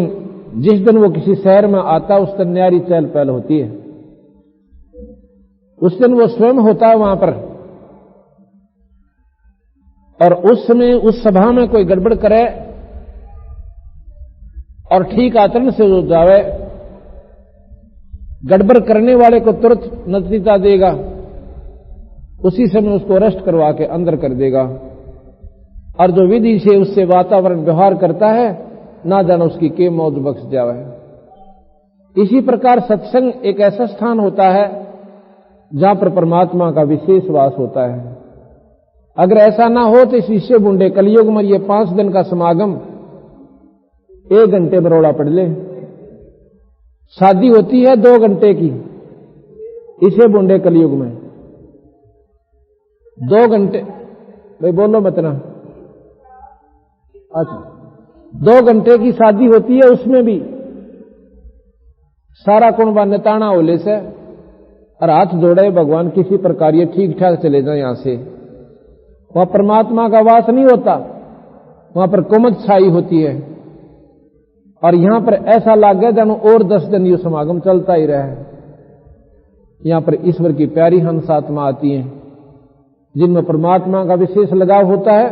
जिस दिन वो किसी शहर में आता, उस दिन न्यारी चहल पहल होती है। उस दिन वो स्वयं होता है वहां पर, और उस समय उस सभा में कोई गड़बड़ करे और ठीक आचरण से वो जावे, गड़बड़ करने वाले को तुरंत नतीजा देगा, उसी समय उसको अरेस्ट करवा के अंदर कर देगा, और जो विधि से उससे वातावरण व्यवहार करता है, ना जाना उसकी के मौज बख्श जावे। इसी प्रकार सत्संग एक ऐसा स्थान होता है जहां पर परमात्मा का विशेष वास होता है। अगर ऐसा ना हो तो इस विषय बुंडे कलयुग में ये 5 दिन का समागम 1 घंटे में रोड़ा पड़ ले। शादी होती है 2 घंटे की, इसे बुंडे कलयुग में 2 घंटे, भाई बोलो मत ना। अच्छा, 2 घंटे की शादी होती है, उसमें भी सारा कुंबा नेताना होले से और हाथ जोड़े भगवान किसी प्रकार ये ठीक ठाक चले जाए यहां से। वहां परमात्मा का वास नहीं होता, वहां पर कुमत छाई होती है, और यहां पर ऐसा लागे जानो और 10 दिन ये समागम चलता ही रहे। यहां पर ईश्वर की प्यारी हंस आत्मा आती है, जिनमें परमात्मा का विशेष लगाव होता है,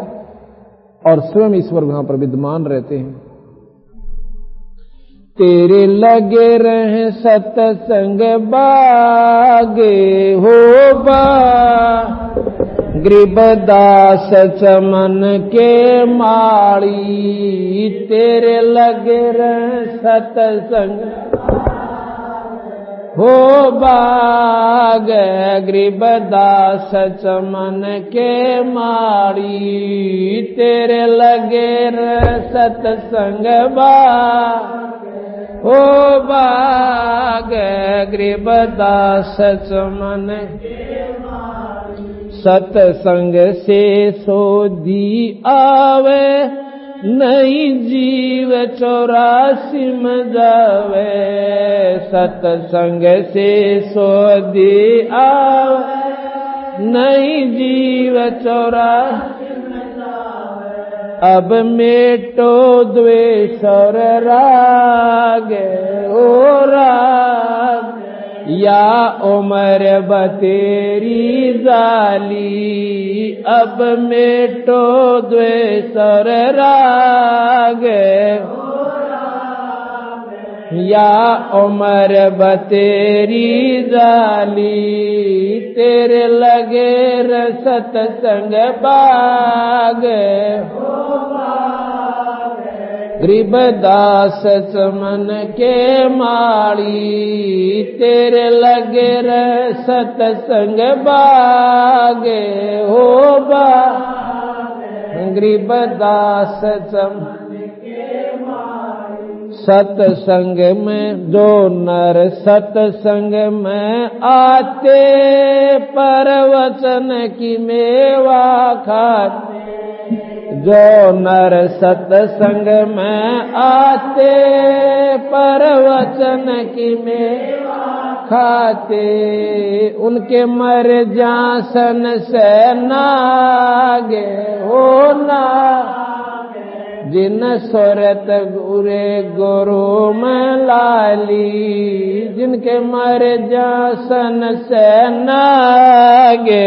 और स्वयं ईश्वर वहां पर विद्यमान रहते हैं। तेरे लगे रहे सत्संग बागे हो बा, गरीबदास चमन के माड़ी। तेरे लगे रहे सत्संग हो बाग, गरीबदास चमन के माड़ी। तेरे लगे रहे सत्संग बाग हो बाग, गरीबदास चमन सत्संग से सोधी आवे, नई जीव 84 में जावे। सत्संग से सोधी आवे, नई जीव 84 में जावे। अब मेटो द्वेष और राग ओ राग, या उम्र बतेरी जाली। अब मेटो द्वेष और राग, या उमर बतेरी जाली तेरे लगे रे सतसंग बाग गरीबदास चमन के माली तेरे लगे रे सतसंग बाग हो बा गरीबदास चमन सतसंग में जो नर सतसंग में आते परवचन की मेवा खाते जो नर सतसंग में आते परवचन की मेवा खाते उनके मर जासन से नागे हो ना जिन सुरत गुरे गुरु में लाली जिनके मर जासन से नागे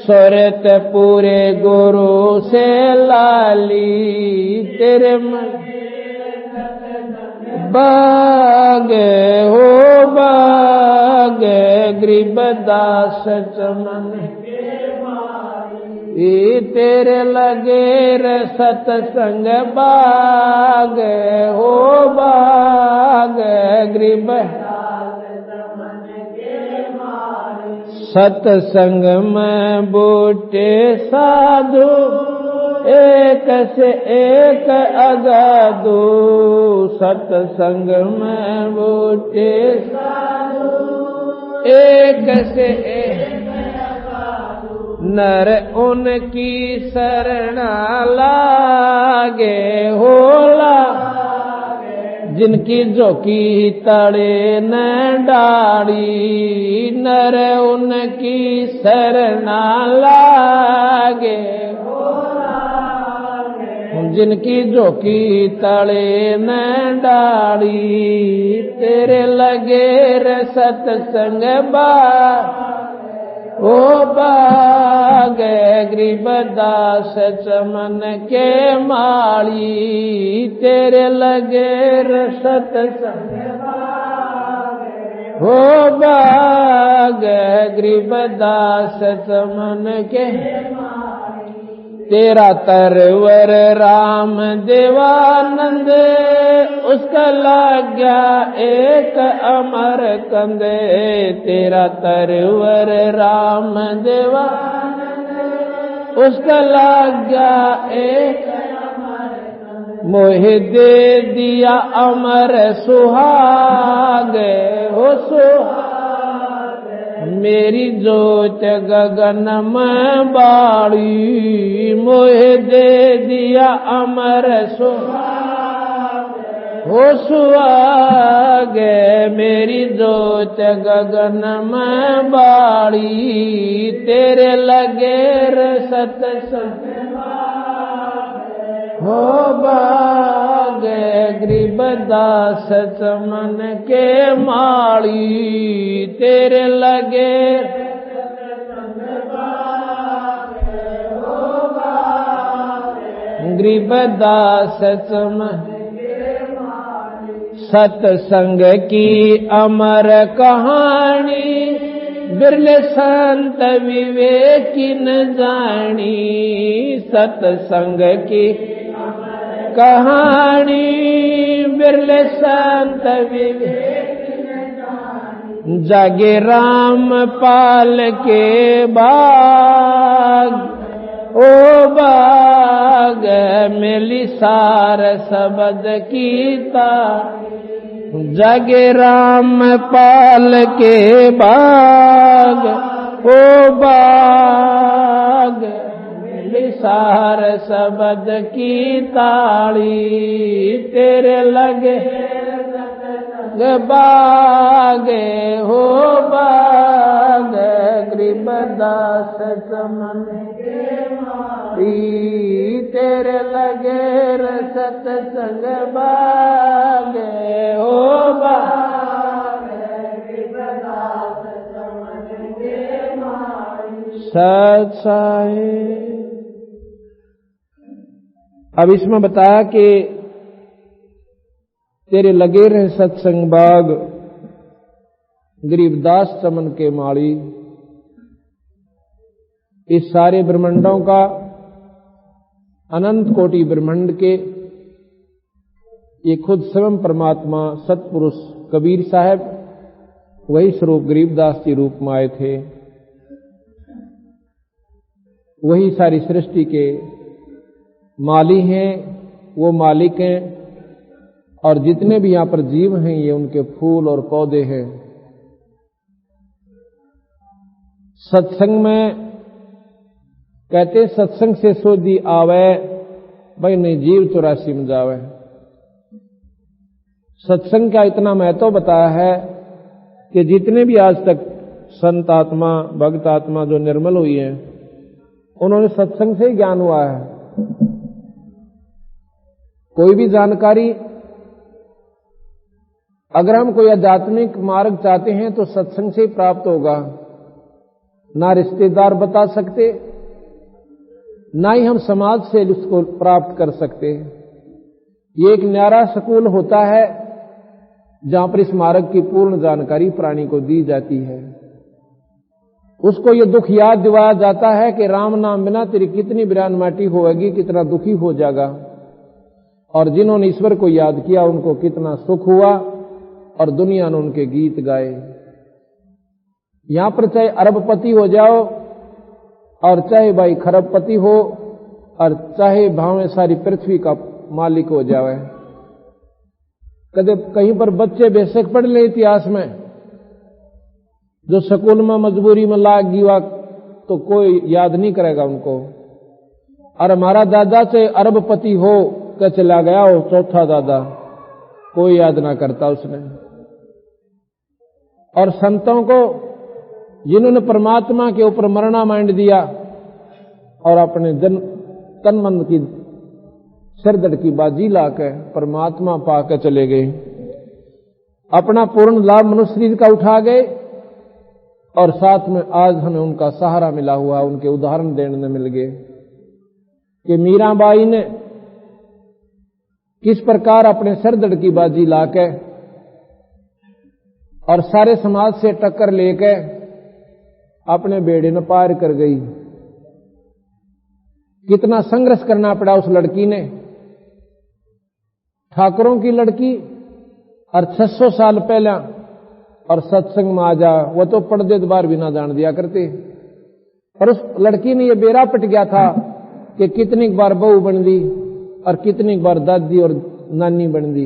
सुरत पूरे गुरु से लाली तेरे बाग हो बाग गरीबदास चमन तेरे लगे रे सतसंग बाग हो बाग गरीब सतसंग में बूटे साधु एक से एक अगाधु सतसंग में बूटे साधु एक से एक नर उनकी शरणा लागे होला जिनकी जोकी तड़े न डाली नर उनकी शरणा लागे जिनकी जोकी तड़े न डाली तेरे लगे रे सतसंग बा ओ बाग गरीबदास चमन के माली तेरे लगे रे सतसंग ओ बाग गरीबदास चमन के तेरा तरवर राम देवानंद उसका लग गया एक अमर कंदे तेरा तरवर राम देवानंद उसका लग गया एक मोहे दे दिया अमर सुहाग हो सुहाग मेरी जोत गगन में बाड़ी मोहे दे दिया अमर सुहाग हो सुहाग मेरी जोत गगन में बाड़ी तेरे लगे रे सतसंग हो बाग गरीबदास चमन के माली तेरे लगे गरीबदास चमन सतसंग की अमर कहानी बिरले संत विवेकी न जानी सतसंग की कहानी बिरले संत विवेकी न जानी जागे राम पाल के बाग ओ बाग मिली सार शब्द कीता जगे राम पाल के बाग ओ बाग सार शब्द की ताड़ी तेरे लगे बागे हो बाग गरीबदास चमन तेरे लगे सतसंग बागे हो बाग गरीबदास चमन सत्साई। अब इसमें बताया कि तेरे लगे रहे सत्संग बाग, गरीबदास चमन के माली। इस सारे ब्रह्मांडों का, अनंत कोटि ब्रह्मांड के ये खुद स्वयं परमात्मा सतपुरुष कबीर साहब वही स्वरूप गरीबदास जी रूप में आए थे। वही सारी सृष्टि के माली हैं, वो मालिक हैं, और जितने भी यहां पर जीव हैं ये उनके फूल और पौधे हैं। सत्संग में कहते सत्संग से सोधी आवे, भाई नहीं जीव 84 में जावे। सत्संग का इतना महत्व बताया है कि जितने भी आज तक संत आत्मा, भक्त आत्मा जो निर्मल हुई है, उन्होंने सत्संग से ही ज्ञान हुआ है। कोई भी जानकारी अगर हम कोई आध्यात्मिक मार्ग चाहते हैं तो सत्संग से ही प्राप्त होगा। ना रिश्तेदार बता सकते, ना ही हम समाज से उसको प्राप्त कर सकते। ये एक न्यारा स्कूल होता है जहां पर इस मार्ग की पूर्ण जानकारी प्राणी को दी जाती है। उसको ये दुख याद दिलाया जाता है कि राम नाम बिना तेरी कितनी बिरान माटी होगी, कितना दुखी हो जाएगा, और जिन्होंने ईश्वर को याद किया उनको कितना सुख हुआ, और दुनिया ने उनके गीत गाए। यहां पर चाहे अरबपति हो जाओ, और चाहे भाई खरबपति हो, और चाहे भावें सारी पृथ्वी का मालिक हो जावे। कदे कहीं पर बच्चे बेशक पढ़ ले इतिहास में, जो स्कूल में मजबूरी में लाग गया तो कोई याद नहीं करेगा उनको। और हमारा दादा चाहे अरबपति हो क्या चला गया हो, चौथा दादा, कोई याद ना करता उसने। और संतों को जिन्होंने परमात्मा के ऊपर मरना मांड दिया और अपने तन मन की सिरदर्द की बाजी लाकर परमात्मा पाकर चले गए, अपना पूर्ण लाभ मनुष्य शरीर का उठा गए, और साथ में आज हमें उनका सहारा मिला हुआ, उनके उदाहरण देने मिल गए कि मीराबाई ने किस प्रकार अपने सिरदर्द की बाजी लाकर और सारे समाज से टक्कर लेकर अपने बेड़े न पार कर गई। कितना संघर्ष करना पड़ा उस लड़की ने। ठाकुरों की लड़की और 600 साल पहले और सत्संग में आ जा, वो तो पर्दे द्वार भी ना जान दिया करते। पर उस लड़की ने ये बेरा पट गया था कि कितनी बार बहू बन दी और कितनी बार दादी और नानी बन दी,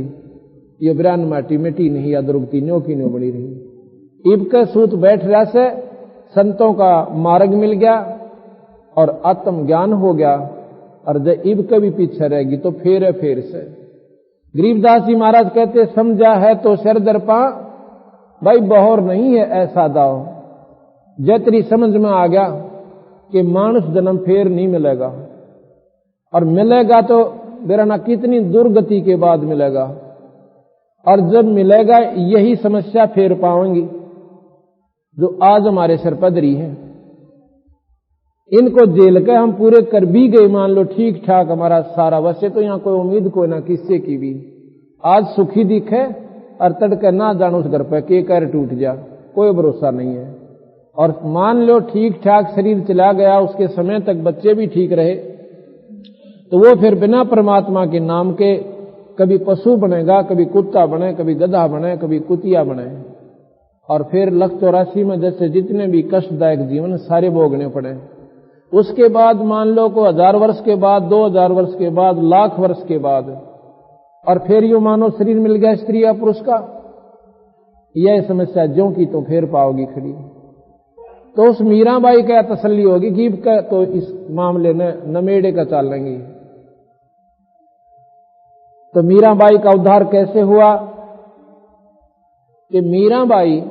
ये बिरान माटी मिट्टी नहीं या दुर्गती न्यो की न्यो बनी रही। इब के सूत बैठ रहा से संतों का मार्ग मिल गया और आत्म ज्ञान हो गया, और जब इब के भी पीछे रहेगी तो फेर से। गरीबदास जी महाराज कहते समझा है तो सिर दर्पा, भाई बहौर नहीं है ऐसा दाव। जब तेरी समझ में आ गया कि मानुष जन्म फेर नहीं मिलेगा, और मिलेगा तो बेराना कितनी दुर्गति के बाद मिलेगा, और जब मिलेगा यही समस्या फेर पाएंगी जो आज हमारे सिर पदरी है। इनको जेल के हम पूरे कर भी गए, मान लो ठीक ठाक हमारा सारा, वैसे तो यहां कोई उम्मीद कोई ना किससे की भी। आज सुखी दिखे और तड़के ना जानो उस घर पे के कर टूट जा, कोई भरोसा नहीं है। और मान लो ठीक ठाक शरीर चला गया, उसके समय तक बच्चे भी ठीक रहे, तो वो फिर बिना परमात्मा के नाम के कभी पशु बनेगा, कभी कुत्ता बने, कभी गधा बने, कभी कुतिया बने, और फिर 184 में जैसे जितने भी कष्टदायक जीवन सारे भोगने पड़े। उसके बाद मान लो को 1000 वर्ष के बाद, 2000 वर्ष के बाद, लाख वर्ष के बाद, और फिर यो मानव शरीर मिल गया स्त्री या पुरुष का, यह समस्या ज्यों की तो फिर पाओगी खड़ी। तो उस मीराबाई का तसल्ली होगी कि तो इस मामले में नमेड़े का चाल लेंगी। तो मीराबाई का उद्धार कैसे हुआ कि मीराबाई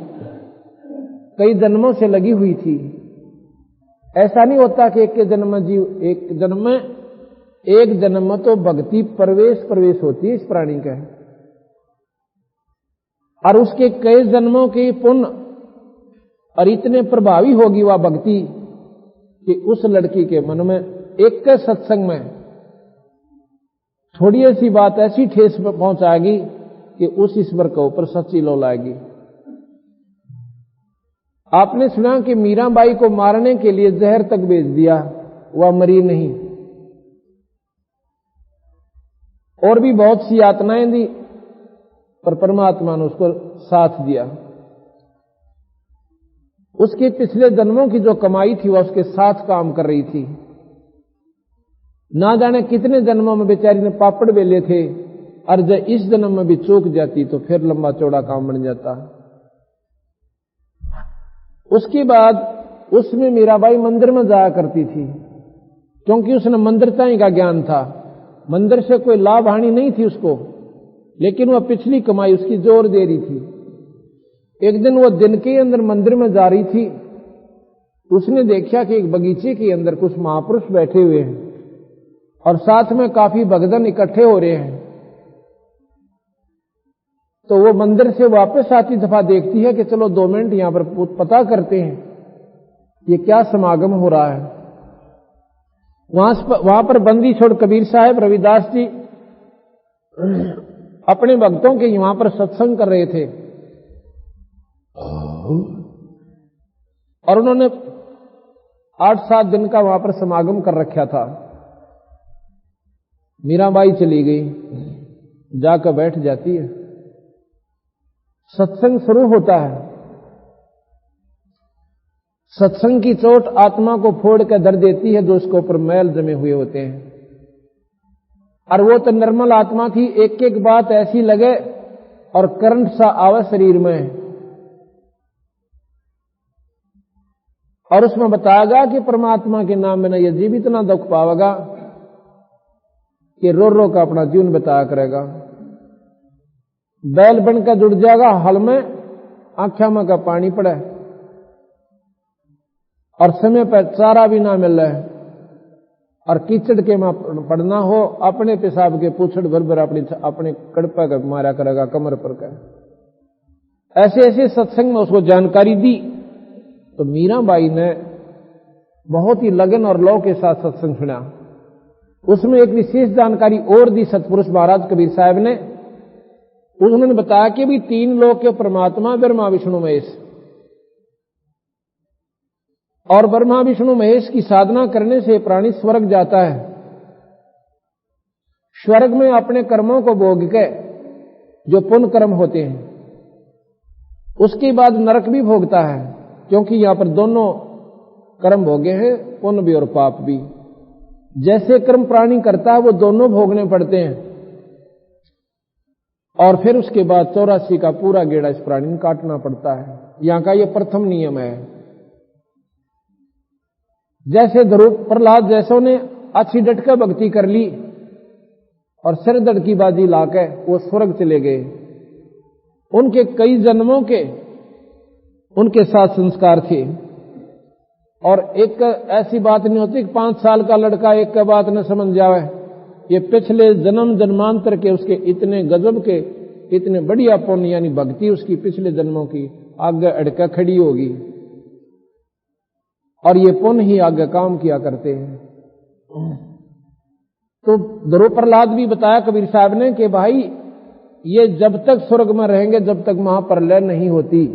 कई जन्मों से लगी हुई थी। ऐसा नहीं होता कि एक जन्म में तो भक्ति प्रवेश होती है इस प्राणी का, और उसके कई जन्मों की पुण्य और इतने प्रभावी होगी वह भक्ति कि उस लड़की के मन में एक के सत्संग में थोड़ी ऐसी बात ऐसी ठेस पहुंचाएगी कि उस ईश्वर के ऊपर सच्ची लो लाएगी। आपने सुना कि मीराबाई को मारने के लिए जहर तक भेज दिया, वह मरी नहीं। और भी बहुत सी यातनाएं दी, पर परमात्मा ने उसको साथ दिया। उसके पिछले जन्मों की जो कमाई थी वह उसके साथ काम कर रही थी। ना जाने कितने जन्मों में बेचारी ने पापड़ बेले थे, और जब इस जन्म में भी चूक जाती तो फिर लंबा चौड़ा काम बन जाता। उसके बाद उसमें मीराबाई मंदिर में जाया करती थी, क्योंकि उसने मंदिरता ही का ज्ञान था। मंदिर से कोई लाभ हानि नहीं थी उसको, लेकिन वह पिछली कमाई उसकी जोर दे रही थी। एक दिन वह दिन के अंदर मंदिर में जा रही थी, उसने देखा कि एक बगीचे के अंदर कुछ महापुरुष बैठे हुए हैं और साथ में काफी भक्तजन इकट्ठे हो रहे हैं। तो वो मंदिर से वापस आती दफा देखती है कि चलो 2 मिनट यहां पर पता करते हैं ये क्या समागम हो रहा है। वहां पर बंदी छोड़ कबीर साहब रविदास जी अपने भक्तों के वहां पर सत्संग कर रहे थे, और उन्होंने 8-7 दिन का वहां पर समागम कर रखा था। मीराबाई चली गई, जाकर बैठ जाती है। सत्संग शुरू होता है। सत्संग की चोट आत्मा को फोड़ कर दर देती है, जो उसके ऊपर मैल जमे हुए होते हैं। और वो तो निर्मल आत्मा थी, एक एक बात ऐसी लगे और करंट सा आवे शरीर में। और उसमें बताएगा कि परमात्मा के नाम में न यह जीव इतना दुख पावेगा कि रो रो का अपना जीवन बताया करेगा। बैल बनकर जुड़ जाएगा हल में, आंखों में का पानी पड़े और समय पर चारा भी ना मिल रहा है, और कीचड़ के में पड़ना हो, अपने पेशाब के पूछड़ भर भर अपने कड़पा का मारा करेगा कमर पर का। ऐसे ऐसे सत्संग में उसको जानकारी दी। तो मीराबाई ने बहुत ही लगन और लौ के साथ सत्संग सुना। उसमें एक विशेष जानकारी और दी सतपुरुष महाराज कबीर साहब ने। उन्होंने बताया कि भी 3 लोक के परमात्मा ब्रह्मा विष्णु महेश, और ब्रह्मा विष्णु महेश की साधना करने से प्राणी स्वर्ग जाता है। स्वर्ग में अपने कर्मों को भोग के जो पुण्य कर्म होते हैं, उसके बाद नरक भी भोगता है, क्योंकि यहां पर दोनों कर्म भोगे हैं, पुण्य भी और पाप भी। जैसे कर्म प्राणी करता है वो दोनों भोगने पड़ते हैं, और फिर उसके बाद 84 का पूरा गेड़ा इस प्राणी में काटना पड़ता है। यहां का ये प्रथम नियम है। जैसे ध्रुव प्रहलाद जैसों ने अच्छी डटकर भक्ति कर ली और सिर दर्द की बाजी लाके वो स्वर्ग चले गए। उनके कई जन्मों के उनके साथ संस्कार थे, और एक ऐसी बात नहीं होती कि 5 साल का लड़का एक का बात न समझ जावे। ये पिछले जन्म जन्मांतर के उसके इतने गजब के, इतने बढ़िया पुण्य यानी भक्ति उसकी पिछले जन्मों की आगे अड़का खड़ी होगी, और ये पुण्य ही आगे काम किया करते हैं। तो ध्रुव प्रहलाद भी बताया कबीर साहब ने कि भाई ये जब तक स्वर्ग में रहेंगे जब तक महाप्रलय नहीं होती।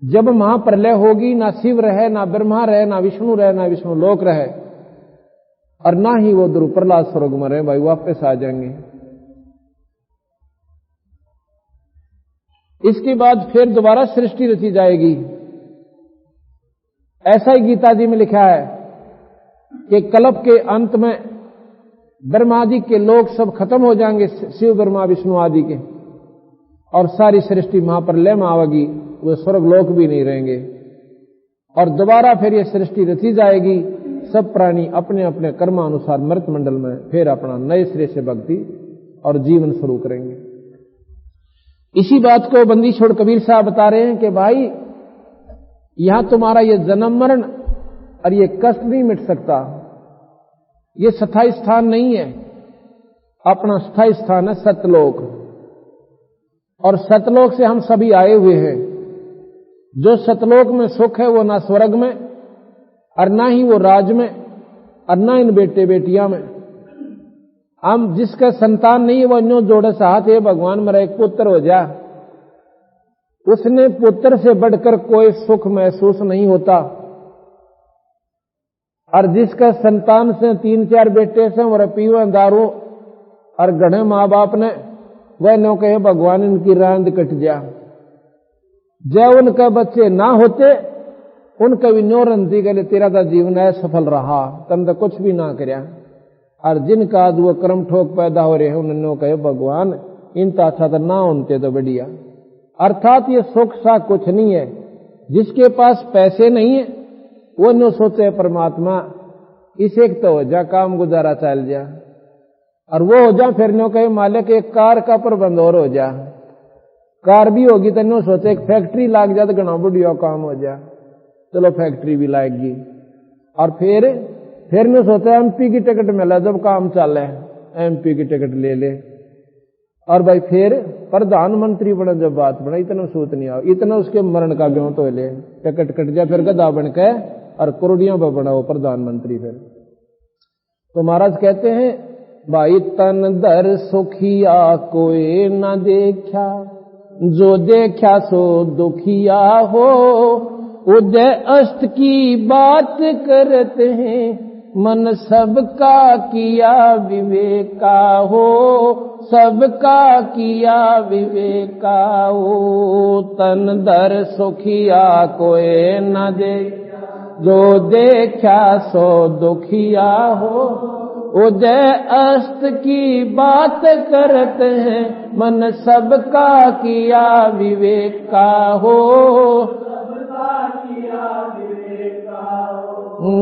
जब महाप्रलय होगी, ना शिव रहे, ना ब्रह्मा रहे, ना विष्णु रहे, ना विष्णु लोक रहे, और ना ही वो ध्रुव प्रहलाद स्वर्ग में रहे, भाई वापस आ जाएंगे। इसके बाद फिर दोबारा सृष्टि रची जाएगी। ऐसा ही गीता जी में लिखा है कि कल्प के अंत में ब्रह्मादि के लोक सब खत्म हो जाएंगे, शिव ब्रह्मा विष्णु आदि के, और सारी सृष्टि महाप्रलय में आवेगी, वे स्वर्ग लोक भी नहीं रहेंगे। और दोबारा फिर ये सृष्टि रची जाएगी। सब प्राणी अपने अपने कर्मानुसार मृत मंडल में फिर अपना नए सिरे से भक्ति और जीवन शुरू करेंगे। इसी बात को बंदी छोड़ कबीर साहब बता रहे हैं कि भाई यहां तुम्हारा ये जन्म मरण और ये कष्ट नहीं मिट सकता। ये स्थायी स्थान नहीं है, अपना स्थायी स्थान है सतलोक, और सतलोक से हम सभी आए हुए हैं। जो सतलोक में सुख है वो ना स्वर्ग में, और ना ही वो राज में, और ना इन बेटे बेटियां में, हम जिसका संतान नहीं है वो न्यो जोड़े साथ है भगवान मेरा एक पुत्र हो जा, उसने पुत्र से बढ़कर कोई सुख महसूस नहीं होता। और जिसका संतान से 3-4 बेटे से और पीवा दारू और गणे माँ बाप ने वह नो कहे भगवान इनकी रांद कट जा। जब उनका बच्चे ना होते उनका भी न्यो रंती के लिए तेरा तो जीवन है सफल रहा, तन तो कुछ भी ना करया। और जिनका आज वो कर्म ठोक पैदा हो रहे हैं उन्होंने कहे भगवान इनता अच्छा तो ना होते तो बढ़िया। अर्थात ये सुख सा कुछ नहीं है। जिसके पास पैसे नहीं है वो नो सोचे परमात्मा इसे तो हो जा काम गुजारा चल जा, और वो हो जा फिर नो कहे मालिक एक कार का प्रबंध और हो जा। कार भी होगी तो नो सोचे एक फैक्ट्री लाग जा तो घना बढ़िया काम हो जा, चलो फैक्ट्री भी लाएगी। और फिर नो सोचे एमपी की टिकट मिला जब काम चल है एमपी की टिकट ले ले, और भाई फिर प्रधानमंत्री बना जब बात बना इतना सूत नहीं आओ, इतना उसके मरण का ब्यों तो ले टिकट कट जा फिर गधा बन के और करोड़ियों पर बना वो प्रधानमंत्री। फिर तो महाराज कहते हैं भाई तन दर सुखिया कोई न देखा, जो देखा सो दुखिया हो। उदय अस्त की बात करते हैं मन सबका किया विवेका हो, सबका किया विवेका हो। तन दर सुखिया कोई न दे, जो देखा सो दुखिया हो। उदय अस्त की बात करते हैं मन सबका किया विवेका हो,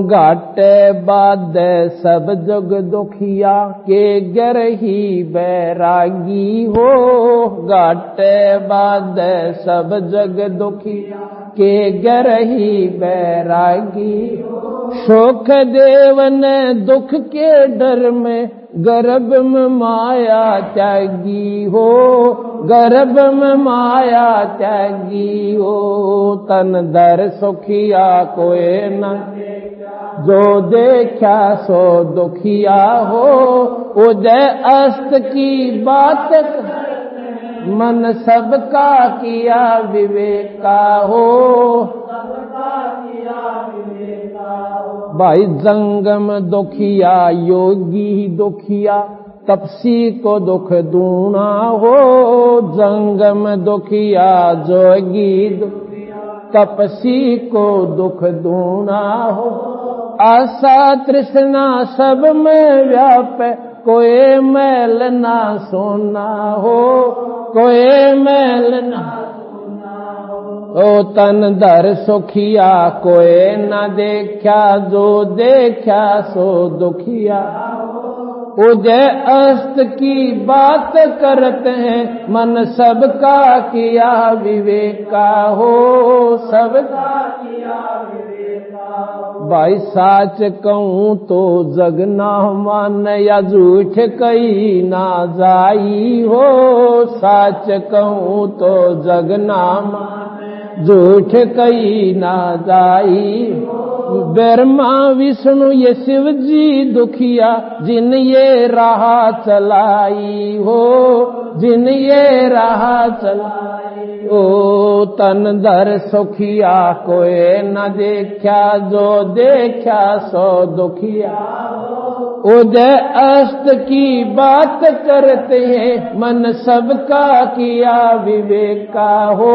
घाटे बाद सब जग दुखिया के गर ही बैरागी हो। घाटे बाद सब जग दुखिया के गर ही बैरागी हो। शोक देवन दुख के डर में गर्भ में माया त्यागी हो, गर्भ में माया त्यागी हो। तन दर सुखिया कोई न, जो देखा सो दुखिया हो। उदय अस्त की बात मन सबका किया विवेका हो। भाई जंगम दुखिया योगी दुखिया, तपसी को दुख दूना हो। जंगम दुखिया जोगी तपसी को दुख दूना हो। आशा तृष्णा सब में व्याप, कोई मैल ना सोना हो, कोई मैल ना ओ। तन दर सुखिया कोई न देखा, जो देखा सो दुखिया। उदय अस्त की बात करते हैं मन सबका किया विवेका हो, सबका किया विवेका हो। भाई साच कहूँ तो जग ना मान, या झूठ कही ना जाई हो। साच कहूँ तो जग ना मान, झूठ कही ना जाई। ब्रह्मा विष्णु ये शिव जी दुखिया, जिन ये राह चलाई हो, जिन ये राह चलाई ओ। तन दर सुखिया कोई न देखा, जो देखा सो दुखिया। उदय अस्त की बात करते हैं मन सबका किया विवेका हो,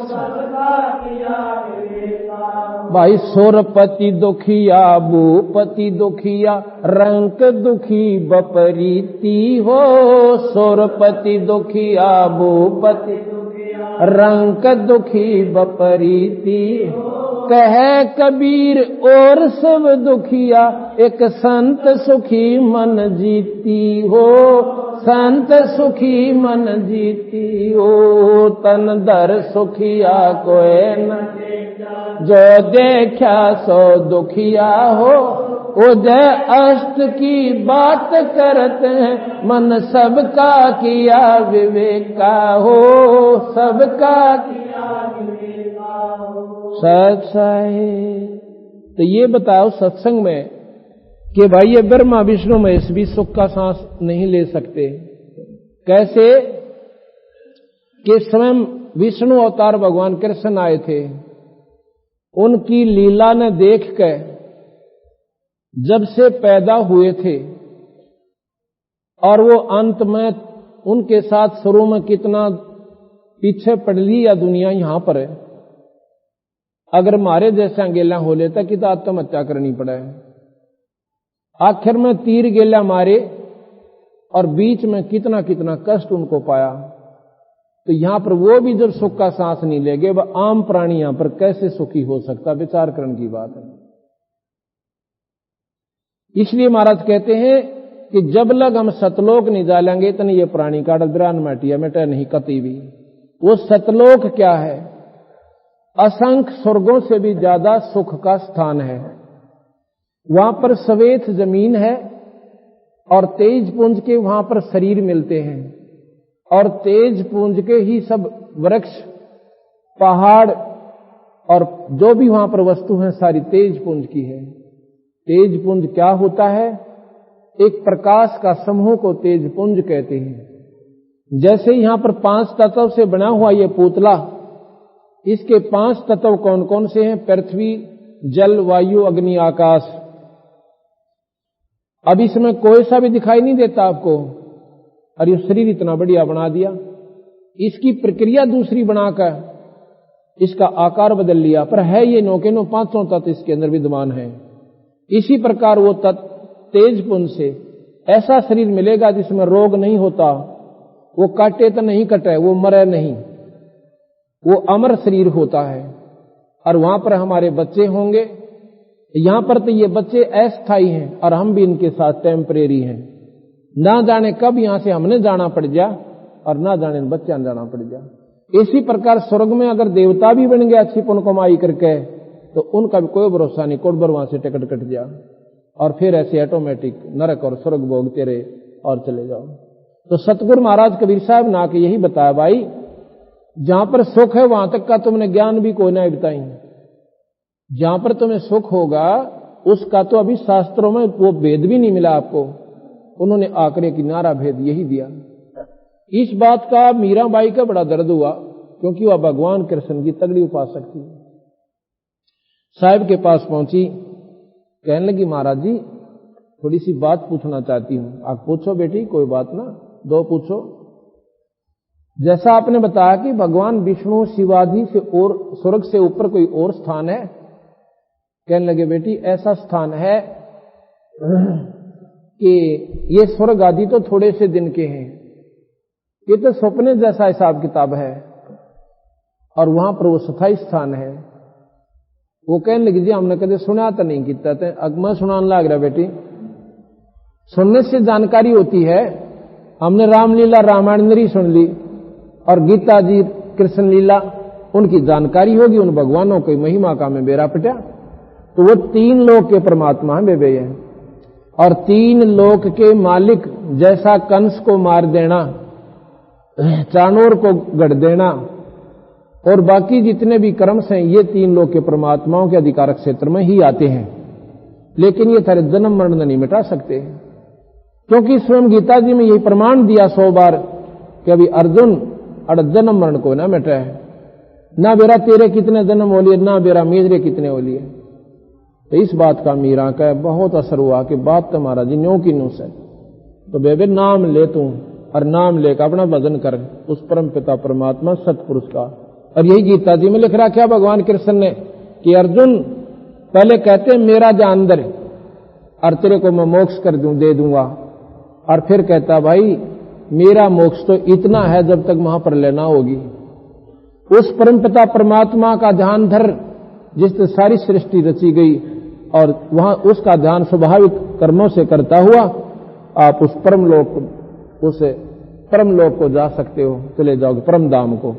सबका किया विवेका हो। भाई सुरपति दुखिया भूपति दुखिया, रंक दुखी बपरीती हो। सुरपति दुखिया भूपति दुखिया, रंक दुखी बपरीती हो। कहे कबीर और सब दुखिया, एक संत सुखी मन जीती हो, संत सुखी मन जीती हो। तन दर सुखिया कोई न, जो देखा सो दुखिया हो। उदय अस्त की बात करते हैं मन सबका किया विवेका हो, सबका किया विवेका हो। सत्संग तो ये बताओ सत्संग में कि भाई ये ब्रह्मा विष्णु महेश भी सुख का सांस नहीं ले सकते। कैसे कि स्वयं विष्णु अवतार भगवान कृष्ण आए थे, उनकी लीला ने देख कर जब से पैदा हुए थे और वो अंत में उनके साथ शुरू में कितना पीछे पड़ ली या दुनिया यहां पर है, अगर मारे जैसा गेला हो लेता कि तो आत्महत्या करनी पड़े। आखिर में तीर गेला मारे और बीच में कितना कितना कष्ट उनको पाया। तो यहां पर वो भी जब सुख का सांस नहीं लेंगे, वह आम प्राणी यहां पर कैसे सुखी हो सकता, विचार करने की बात है। इसलिए महाराज कहते हैं कि जब लग हम सतलोक नहीं जालेंगे इतने ये प्राणी का डरान माटिया मिटे नहीं कती भी। वो सतलोक क्या है? असंख्य स्वर्गों से भी ज्यादा सुख का स्थान है। वहां पर श्वेत जमीन है और तेज पुंज के वहां पर शरीर मिलते हैं और तेज पुंज के ही सब वृक्ष, पहाड़ और जो भी वहां पर वस्तु है सारी तेज पुंज की है। तेज पुंज क्या होता है? एक प्रकाश का समूह को तेज पुंज कहते हैं। जैसे यहां पर 5 तत्व से बना हुआ ये पुतला, इसके 5 तत्व कौन कौन से हैं? पृथ्वी, जल, वायु, अग्नि, आकाश। अब इसमें कोई सा भी दिखाई नहीं देता आपको, और ये शरीर इतना बढ़िया बना दिया। इसकी प्रक्रिया दूसरी बनाकर इसका आकार बदल लिया, पर है ये नौ के नौ 500 तत्व इसके अंदर विद्यमान है। इसी प्रकार वो तत्व तेज पुंज से ऐसा शरीर मिलेगा जिसमें रोग नहीं होता, वो काटे तो नहीं कटे, वो मरे नहीं, वो अमर शरीर होता है। और वहां पर हमारे बच्चे होंगे। यहां पर तो ये बच्चे अस्थायी हैं और हम भी इनके साथ टेम्परेरी हैं। ना जाने कब यहां से हमने जाना पड़ जा और ना जाने बच्चा जाना पड़ जा। इसी प्रकार स्वर्ग में अगर देवता भी बन गया अच्छी पुण्य कमाई करके, तो उनका भी कोई भरोसा नहीं, कोट बार वहां से टिकट कट जा और फिर ऐसे ऑटोमेटिक नरक और स्वर्ग भोगते रहे और चले जाओ। तो सतगुरु महाराज कबीर साहब ना के यही बताया, भाई जहां पर सुख है वहां तक का तुमने ज्ञान भी कोई ना बताई। जहां पर तुम्हें सुख होगा उसका तो अभी शास्त्रों में वो भेद भी नहीं मिला आपको। उन्होंने आंकड़े की नारा भेद यही दिया। इस बात का मीराबाई का बड़ा दर्द हुआ, क्योंकि वह भगवान कृष्ण की तगड़ी उपासक थी। साहब के पास पहुंची, कहने लगी महाराज जी थोड़ी सी बात पूछना चाहती हूं। आप पूछो बेटी, कोई बात ना, 2 पूछो। जैसा आपने बताया कि भगवान विष्णु शिवादि से और स्वर्ग से ऊपर कोई और स्थान है। कहने लगे बेटी ऐसा स्थान है कि ये स्वर्ग आदि तो थोड़े से दिन के हैं, ये तो सपने जैसा हिसाब किताब है, और वहां पर वो स्थायी स्थान है। वो कहने लगी जी हमने कभी सुना तो नहीं किता थे। अब मैं सुनाने लग रहा बेटी, सुनने से जानकारी होती है। हमने रामलीला रामायण सुन ली और गीता जी कृष्ण लीला, उनकी जानकारी होगी, उन भगवानों की महिमा का में बेरा पिटा। तो वो 3 लोक के परमात्मा है बेबे है, और 3 लोक के मालिक जैसा कंस को मार देना, चाणोर को गढ़ देना और बाकी जितने भी कर्म हैं, ये 3 लोक के परमात्माओं के अधिकारक क्षेत्र में ही आते हैं। लेकिन ये थारे जन्म मरण नहीं मिटा सकते, क्योंकि स्वयं गीता जी में यही प्रमाण दिया 100 बार कि अभी अर्जुन अड़ जन्म मरण को ना मिटा है, ना बेरा तेरे कितने जन्म हो लिए, ना बेरा मेरे कितने हो लिए। तो इस बात का मीरा का बहुत असर हुआ कि बात तुम्हारा जी न्यों की नूस है। तो बेबे नाम ले तू, और नाम लेकर अपना भजन कर उस परम पिता परमात्मा सतपुरुष का। और यही गीता जी में लिख रहा क्या भगवान कृष्ण ने कि अर्जुन पहले कहते मेरा जा अंदर और तेरे को मैं मोक्ष कर दूं, दे दूंगा, और फिर कहता भाई मेरा मोक्ष तो इतना है जब तक वहां पर लेना होगी। उस परमपिता परमात्मा का ध्यान धर जिससे सारी सृष्टि रची गई, और वहां उसका ध्यान स्वाभाविक कर्मों से करता हुआ आप उस परम लोक को जा सकते हो, चले जाओगे परम धाम को।